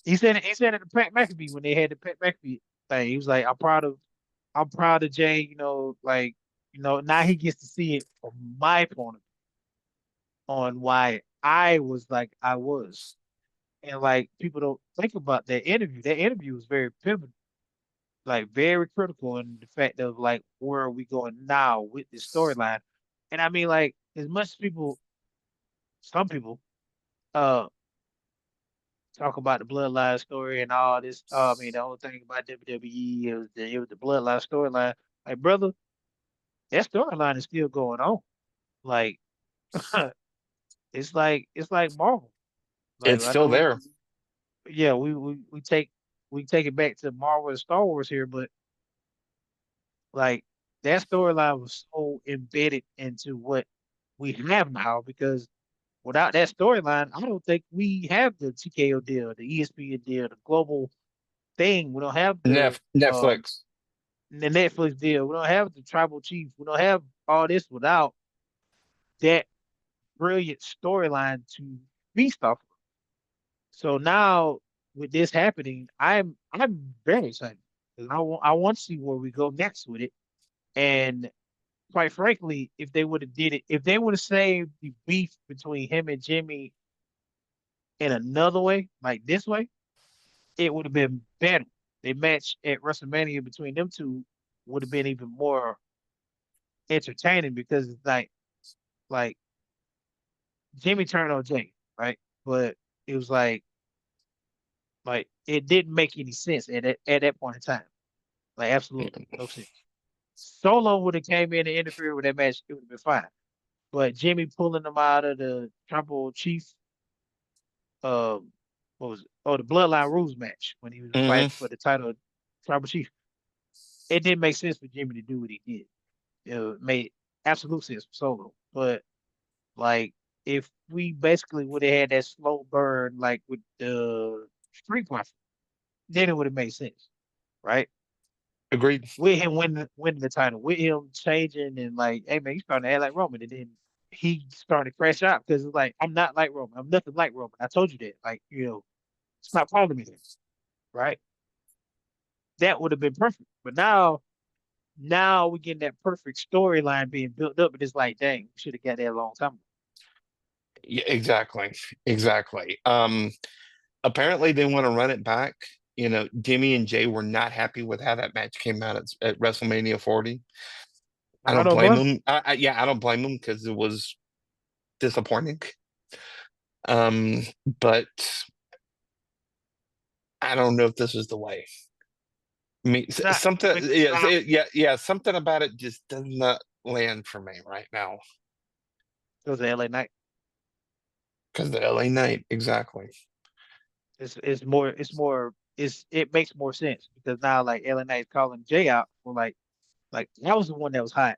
he said it to Pat McAfee when they had the Pat McAfee thing. He was like, I'm proud of Jay, like, now he gets to see it from my point of view on why I was like I was. And like people don't think about that interview. That interview was very pivotal, like very critical in the fact of like where are we going now with this storyline. And I mean, like, as much as some people uh talk about the bloodline story and all this. I mean, the only thing about WWE it was the bloodline storyline. Like, brother, that storyline is still going on. Like, it's like Marvel. Like, It's I still know there. yeah, we take it back to Marvel and Star Wars here, but like that storyline was so embedded into what we have now because Without that storyline, I don't think we have the TKO deal, the ESPN deal, the global thing. We don't have Netflix. the Netflix deal. We don't have the tribal chief. We don't have all this without that brilliant storyline to feast off of. So now with this happening, I'm very excited because I want to see where we go next with it. And quite frankly, if they would have did it, if they would have saved the beef between him and Jimmy in another way, like this way, it would have been better. The match at WrestleMania between them two would have been even more entertaining because it's like Jimmy turned on Jay, right? But it was like it didn't make any sense at that point in time. Like absolutely no sense. Solo would have came in and interfered with that match, it would have been fine. But Jimmy pulling them out of the Tribal Chief, um, what was it? Oh, the Bloodline Rules match when he was Hmm. fighting for the title of Tribal Chief. It didn't make sense for Jimmy to do what he did. It made absolute sense for Solo. But like if we basically would have had that slow burn like with the Street Profit, then it would have made sense, right? Agreed. With him winning the title, with him changing and like, hey man, you starting to act like Roman, and then he started to crash out because it's like I'm not like Roman, I'm nothing like Roman. I told you that, like stop calling me that, right? That would have been perfect. But now we getting that perfect storyline being built up, and it's like, dang, we should have got that a long time ago. Yeah, exactly. Exactly. Apparently they want to run it back. Jimmy and Jay were not happy with how that match came out at WrestleMania 40. I I don't don't blame blame. them. Yeah, I don't blame them because it was disappointing. But I don't know if this is the way. I mean, It's not. something, It's yeah, not yeah, something about it just does not land for me right now because of LA Knight. because the LA Knight, exactly. It makes more sense because now like LA Knight is calling Jay out for like that was the one that was hot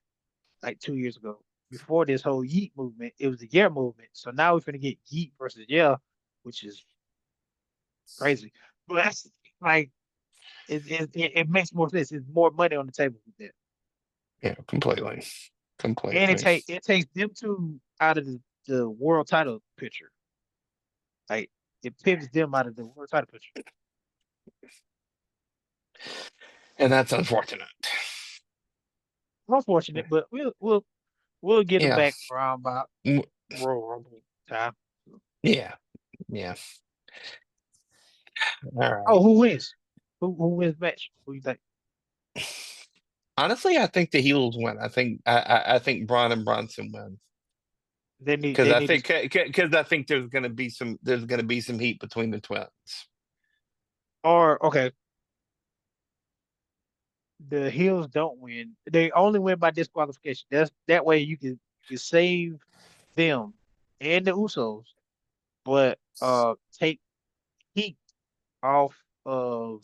like 2 years ago. Before this whole Yeet movement, it was the Yeah movement. So now we're gonna get Yeet versus Yeah, which is crazy. But that's like it makes more sense. It's more money on the table with that. Yeah, completely, And completely. it takes them two out of the world title picture. Like it pivots them out of the world title picture. And that's unfortunate. Unfortunate, but we'll get them Yeah, back around about w- Royal Rumble time. yeah, yeah. All Oh, right. who wins? Who wins the match? Who you think? Honestly, I think the heels win. I think Braun and Bronson win because They I need to think because I think there's gonna be some heat between the twins. or okay, the heels don't win. They only win by disqualification. That way you can save them and the Usos, but take heat off of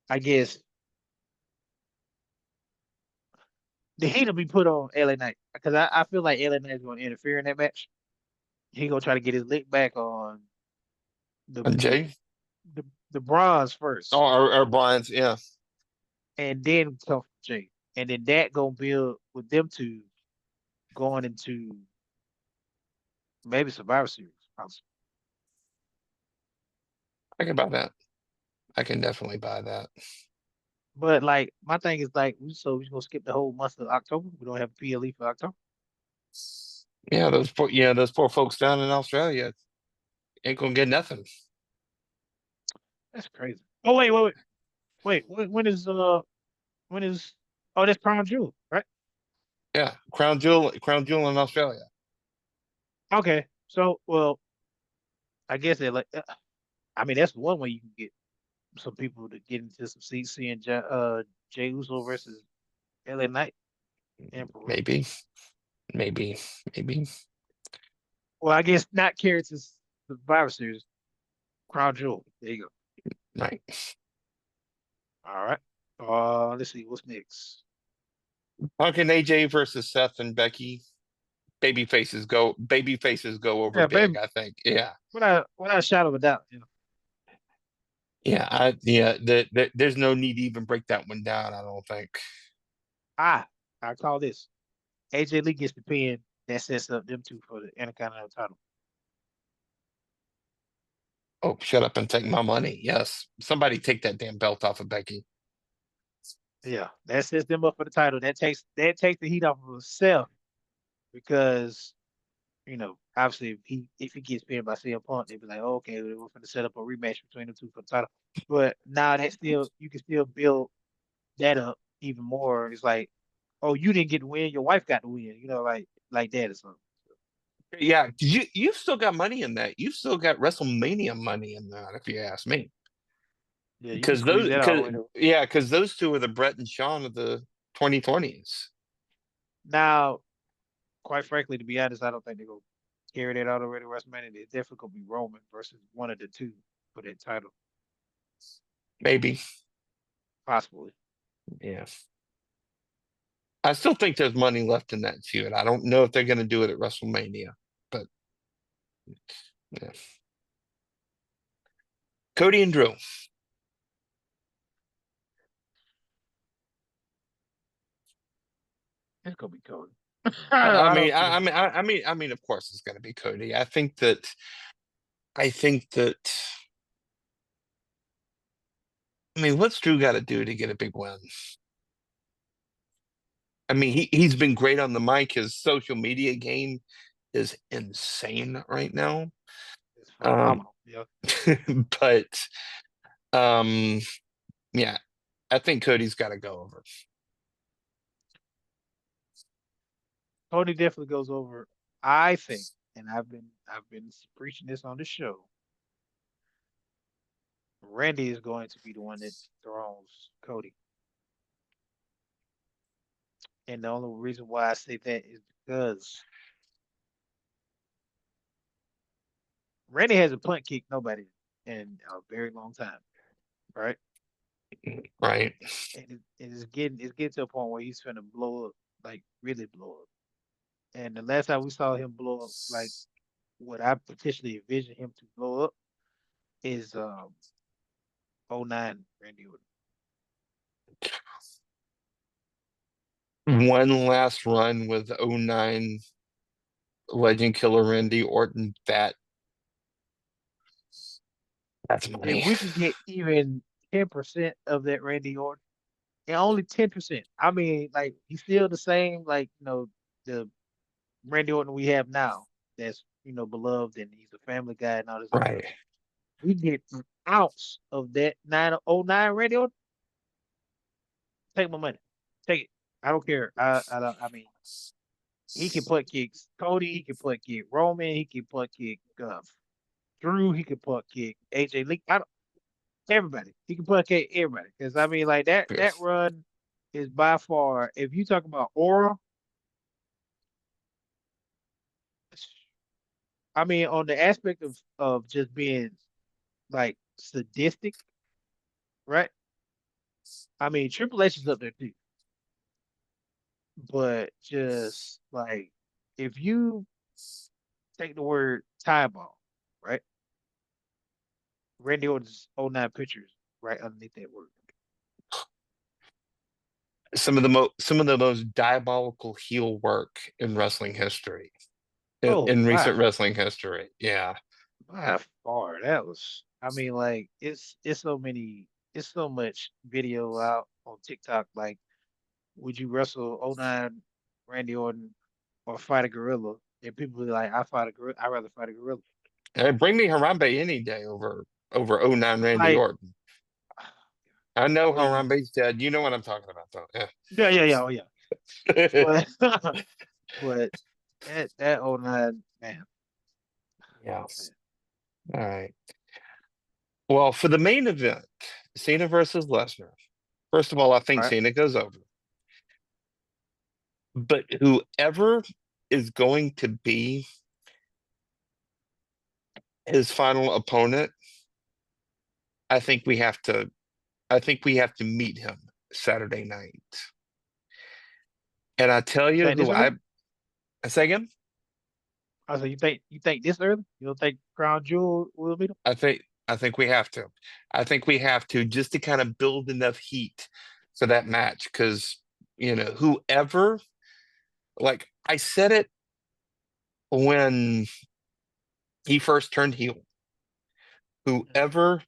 I guess the heat will be put on LA Knight because I feel like LA Knight is going to interfere in that match. He gonna try to get his lick back on the And the Jay the bronze first, or Brian's, yeah. and then come Jay, and then that gonna build with them two going into maybe Survivor Series. Possibly. I can buy that. I can definitely buy that. But like my thing is like we gonna skip the whole month of October. We don't have PLE for October. Yeah, those poor folks down in Australia ain't gonna get nothing. That's crazy. Oh wait. When is oh that's Crown Jewel, right? Yeah, crown jewel in Australia. Okay. So well, I guess they like. I mean that's one way you can get some people to get into some seats seeing Jay Uso versus LA Knight and Peru. Maybe, maybe, maybe. Well, I guess not carried to Survivor Series. Crown Jewel. There you go. Right. All right. Let's see what's next. Punk and AJ versus Seth and Becky. baby faces go over Yeah, big, baby, I think. Yeah. without a shadow of a doubt. There's no need to even break that one down, I don't think. I I call this AJ Lee gets the pin that sets up them two for the Intercontinental title. Oh, shut up and take my money. Yes. Somebody take that damn belt off of Becky. Yeah, that sets them up for the title. That takes the heat off of himself because obviously if he gets pinned by CM Punk, they'd be like, oh, okay, we're going to set up a rematch between the two for the title. But now that still you can still build that up even more. It's like, oh, you didn't get to win, your wife got to win, like that or something. Yeah, 'cause you've still got money in that. You've still got WrestleMania money in that, if you ask me. Yeah, you can Because squeeze those, that all the way to because those two are the Brett and Sean of the 2020s. now. Quite frankly, to be honest, I don't think they're gonna carry that out already. WrestleMania, it's definitely gonna be Roman versus one of the two for that title, Maybe. possibly. Yeah. I still think there's money left in that feud. I don't know if they're going to do it at WrestleMania, but yeah. Cody and Drew. It's gonna be Cody. I I mean, don't see them. of course it's going to be Cody. I think that. I mean, what's Drew got to do to get a big win? I mean, he's been great on the mic. His social media game is insane right now. It's Um, phenomenal. Yeah, but um, yeah, I think Cody's got to go over. Cody definitely goes over. I think, and I've been preaching this on the show. Randy is going to be the one that throws Cody, and the only reason why I say that is because Randy hasn't punt kicked nobody in a very long time, right? Right. It's getting to a point where he's gonna blow up, like really blow up. And the last time we saw him blow up, like what I potentially envision him to blow up is '09 Randy Orton. One last run with '09 Legend Killer Randy Orton. That's If money. we can get even 10% of that Randy Orton, and only 10%. I mean, like he's still the same, like the Randy Orton we have now. That's beloved and he's a family guy and all this other stuff. Right. We get an ounce of that 909 Randy Orton. Take my money. Take it. I don't care. I don't. I mean, he can punt kicks. Cody, he can punt kick. Roman, he can punt kick. Drew, he can punt kick. AJ Lee, I don't, everybody. He can punt kick everybody. Because I mean, like that run is by far. If you talk about aura, I mean, on the aspect of just being like sadistic, right? I mean, Triple H is up there too. But just like if you take the word tie ball, right? Randy Orton's '09 pictures right underneath that word. Some of the most diabolical heel work in wrestling history. Oh, In recent wrestling history. Yeah. by far. That was I mean, like it's so much video out on TikTok. Like, would you wrestle '09 Randy Orton or fight a gorilla? And people be like, I fight a gorilla, I'd rather fight a gorilla. Bring me Harambe any day over '09 Randy Like, Orton. I know please. Harambe's dead. You know what I'm talking about, though. Yeah, yeah, yeah, oh yeah. Yeah. But but that '09, man, Yeah. man. All right. Well, for the main event, Cena versus Lesnar. First of all, I All think right. Cena goes over. But whoever is going to be his final opponent, I think we have to meet him Saturday night. And I tell You you think this who one? I say again? So you think this early? You don't think Crown Jewel will meet him? I think we have to. I think we have to just to kind of build enough heat for that match because whoever, like I said it when he first turned heel, Mhm. whoever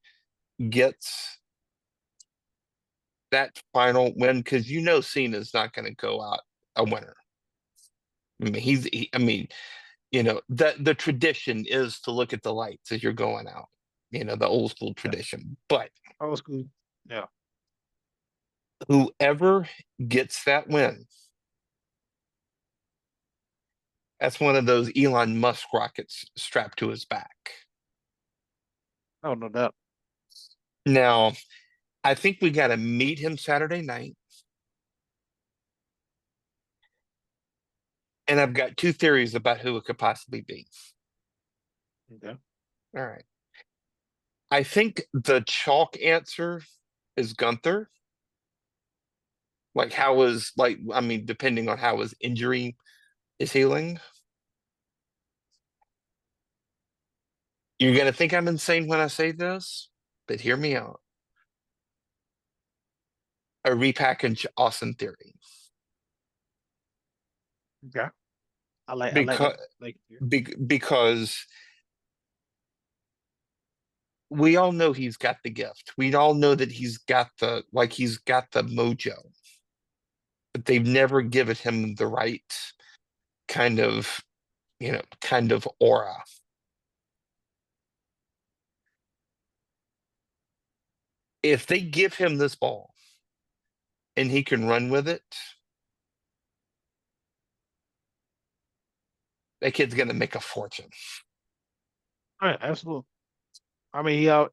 gets that final win, because Cena's not going to go out a winner. I mean, I mean, the tradition is to look at the lights as you're going out. The old school Yeah. tradition. But Old school. Yeah. whoever gets that win, that's one of those Elon Musk rockets strapped to his back. Oh, no doubt. Now, I think we got to meet him Saturday night, and I've got two theories about who it could possibly be. Okay. All right. I think the chalk answer is Gunther. Like how is like I mean, depending on how his injury is healing. You're gonna think I'm insane when I say this, but hear me out. A repackage Austin Theory. Okay. I like Because that. Like it here. because we all know he's got the gift. We all know that he's got the mojo, but they've never given him the right kind of kind of aura. If they give him this ball and he can run with it, that kid's gonna make a fortune. All right, absolutely. I mean,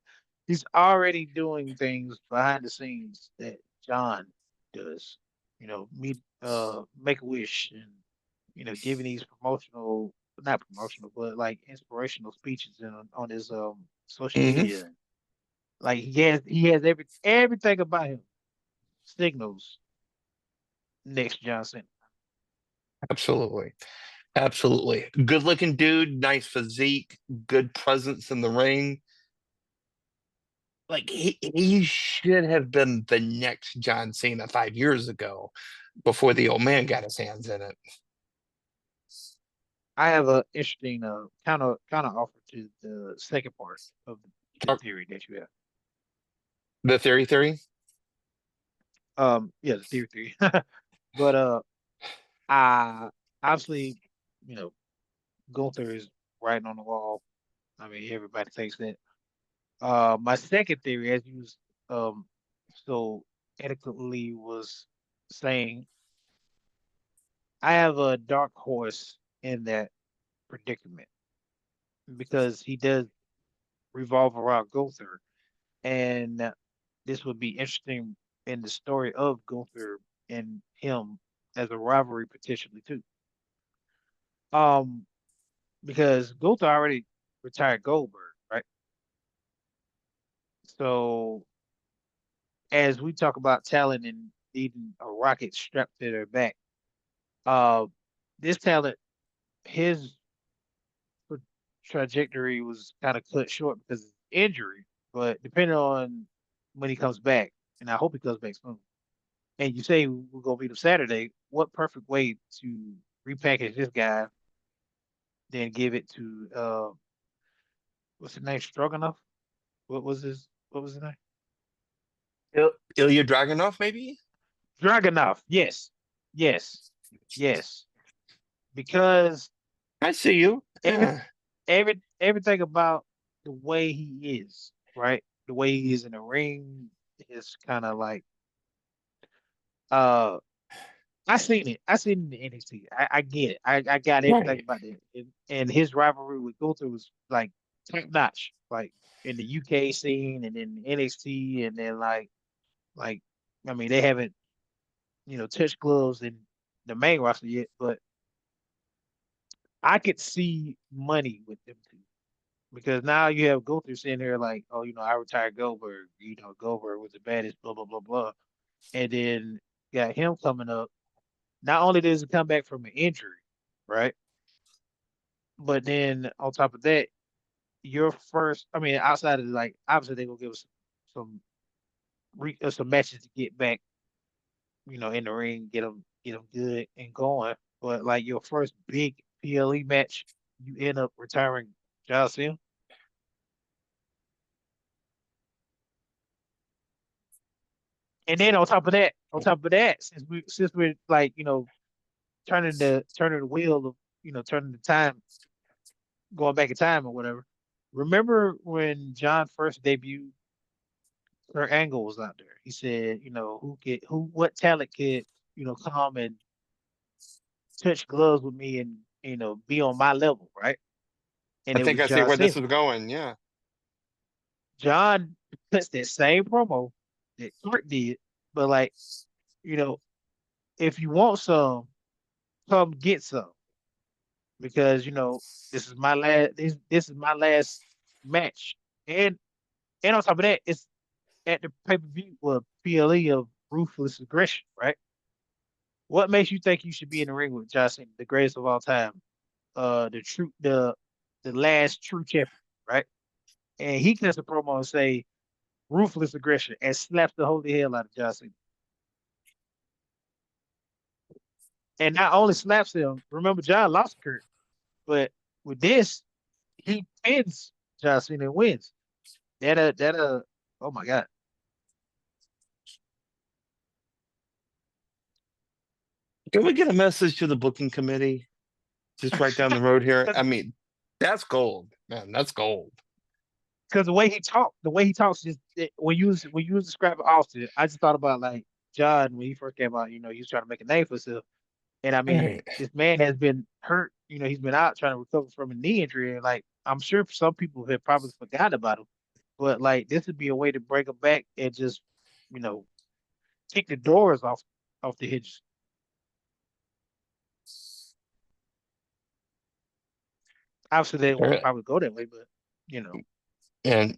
he's already doing things behind the scenes that John does. Make a wish and giving these promotional, not promotional, but like inspirational speeches on his social Hmm. media. Like he has everything about him signals next John Cena. Absolutely. Absolutely. Good looking dude, nice physique, good presence in the ring. Like he should have been the next John Cena 5 years ago before the old man got his hands in it. I have a interesting kind of offer to the second part of the Oh, theory that you have. the theory. Yeah, the theory. But I obviously, you know, Gunther is writing on the wall. I mean, everybody thinks that. My second theory, as you um so adequately was saying, I have a dark horse in that predicament because he does revolve around Gunther, and this would be interesting in the story of Gunther and him as a rivalry potentially too. Um, because Gunther already retired Goldberg, right? So as we talk about talent and needing a rocket strapped to their back, uh, this talent, his trajectory was kind of cut short because of injury. But depending on when he comes back, and I hope he comes back soon. And you say we're gonna meet him Saturday. What perfect way to repackage this guy, then give it to what's his name? Stroganoff? What was his name? Ilya Dragunov, maybe? Dragonoff. Yes. Yes. Yes. Because I see you. every Yeah. everything about the way he is, right? The way he is in the ring is kind of like uh I seen it. I seen it in the NXT. I get it. I got everything Right. about that. And his rivalry with Gunther was like top notch, like in the UK scene and in NXT, and then like I mean they haven't touched gloves in the main roster yet, but I could see money with them too. Because now you have Gunther sitting here like, oh, I retired Goldberg. Goldberg was the baddest, blah, blah, blah, blah. And then got him coming up. Not only does he come back from an injury, right? But then on top of that, your first, I mean, outside of like, obviously they're gonna give us some some matches to get back, in the ring, get them good and going. But like your first big PLE match, you end up retiring John Cena. And then on top of that, since we're like, turning the wheel of, turning the time, going back in time or whatever. Remember when John first debuted, Kurt Angle was out there. He said, what talent could, come and touch gloves with me and, be on my level, right? And I it think was I see John where this Cena. is going. Yeah. John puts that same promo that Kurt did, but like, you know, if you want some, come get some because this is my last match, and on top of that, it's at the pay per view or PLE of Ruthless Aggression, right? What makes you think you should be in the ring with John Cena, the greatest of all time, the last true champion, right? And he cuts the promo and say Ruthless Aggression and slaps the holy hell out of John Cena. And not only slaps him, remember John lost to Kurt, but with this, he pins John Cena and wins. That oh my God. Can we get a message to the booking committee just right down the road here? I mean, that's gold, man. That's gold. Because the way he talks, just when you was describing Austin, I just thought about like John when he first came out. He was trying to make a name for himself, and I mean, Right. this man has been hurt. He's been out trying to recover from a knee injury, and like I'm sure some people have probably forgotten about him, but like this would be a way to bring him back and just you know kick the doors off the hinges. Obviously, they won't Appar- probably go that way, but you know, And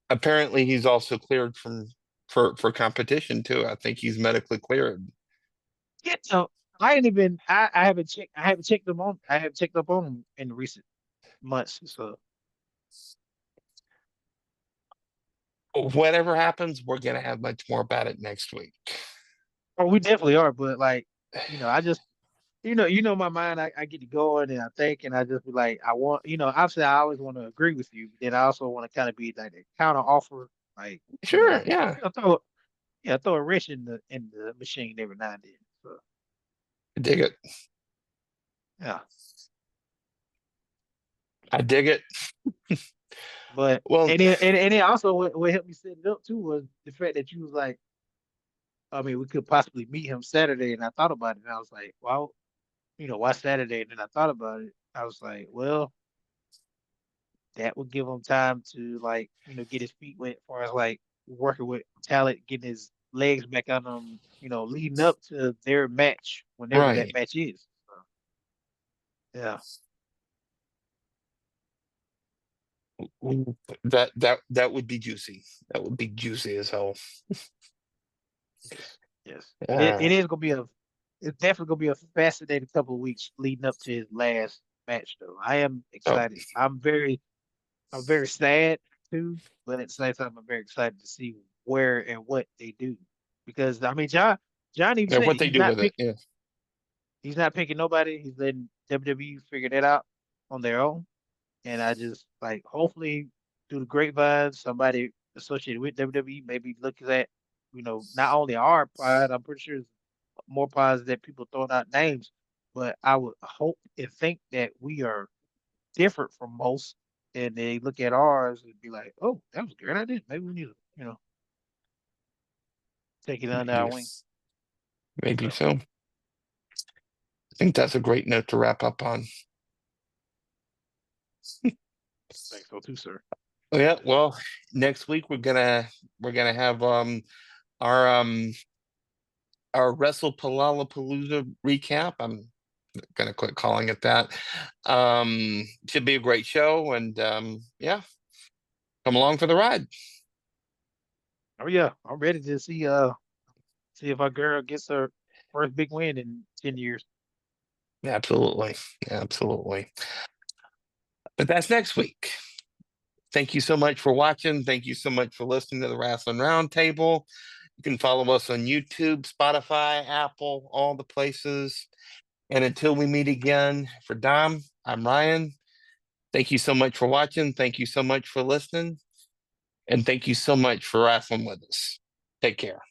apparently he's also cleared for competition too. I think he's medically cleared. yeah. So I ain't even. I haven't checked. I haven't checked them on. I haven't checked up on him in recent months. So, Whatever happens, we're gonna have much more about it next week. oh, we definitely are. But like, I just, my mind. I get to going and I think, and I just be like, I want, obviously, I always want to agree with you, but then I also want to kind of be like a counter offer, like, Sure, like, yeah. throw a wrench in the machine every now and then. So, I dig it. yeah. I dig it. But Well, and then also what helped me set it up too was the fact that you was like, I mean, we could possibly meet him Saturday, and I thought about it, and I was like, well, why Saturday? And then I thought about it. I was like, well, that would give him time to like, get his feet wet as far as like working with talent, getting his legs back on them, leading up to their match, whenever that right. match is. So, yeah. Ooh, that would be juicy. That would be juicy as hell. Yes. Yes. It Yeah. is gonna be it's definitely gonna be a fascinating couple of weeks leading up to his last match though. I am Oh, excited. I'm very sad too, but at the same time, I'm very excited to see where and what they do. Because I mean, John even yeah, said what it. they He's do not with it. picking. Yeah. He's not picking nobody. He's letting WWE figure that out on their own. And I just like, hopefully, through the grapevine, somebody associated with WWE maybe looks at, not only our pod. I'm pretty sure there's more pods that people throwing out names, but I would hope and think that we are different from most, and they look at ours and be like, "Oh, that was a great idea. Maybe we need to, take it under our Maybe, wing." maybe So, so. I think that's a great note to wrap up on. thanks so too, sir. Oh, yeah. Well, next week we're gonna have our Wrestlepalooza recap. I'm gonna quit calling it that. Should be a great show, and yeah, come along for the ride. Oh yeah, I'm ready to see if our girl gets her first big win in 10 years. Absolutely, absolutely. But that's next week. Thank you so much for watching. Thank you so much for listening to the Wrasslin Roundtable. You can follow us on YouTube, Spotify, Apple, all the places. And until we meet again, for Dom, I'm Ryan. Thank you so much for watching. Thank you so much for listening. And thank you so much for wrestling with us. Take care.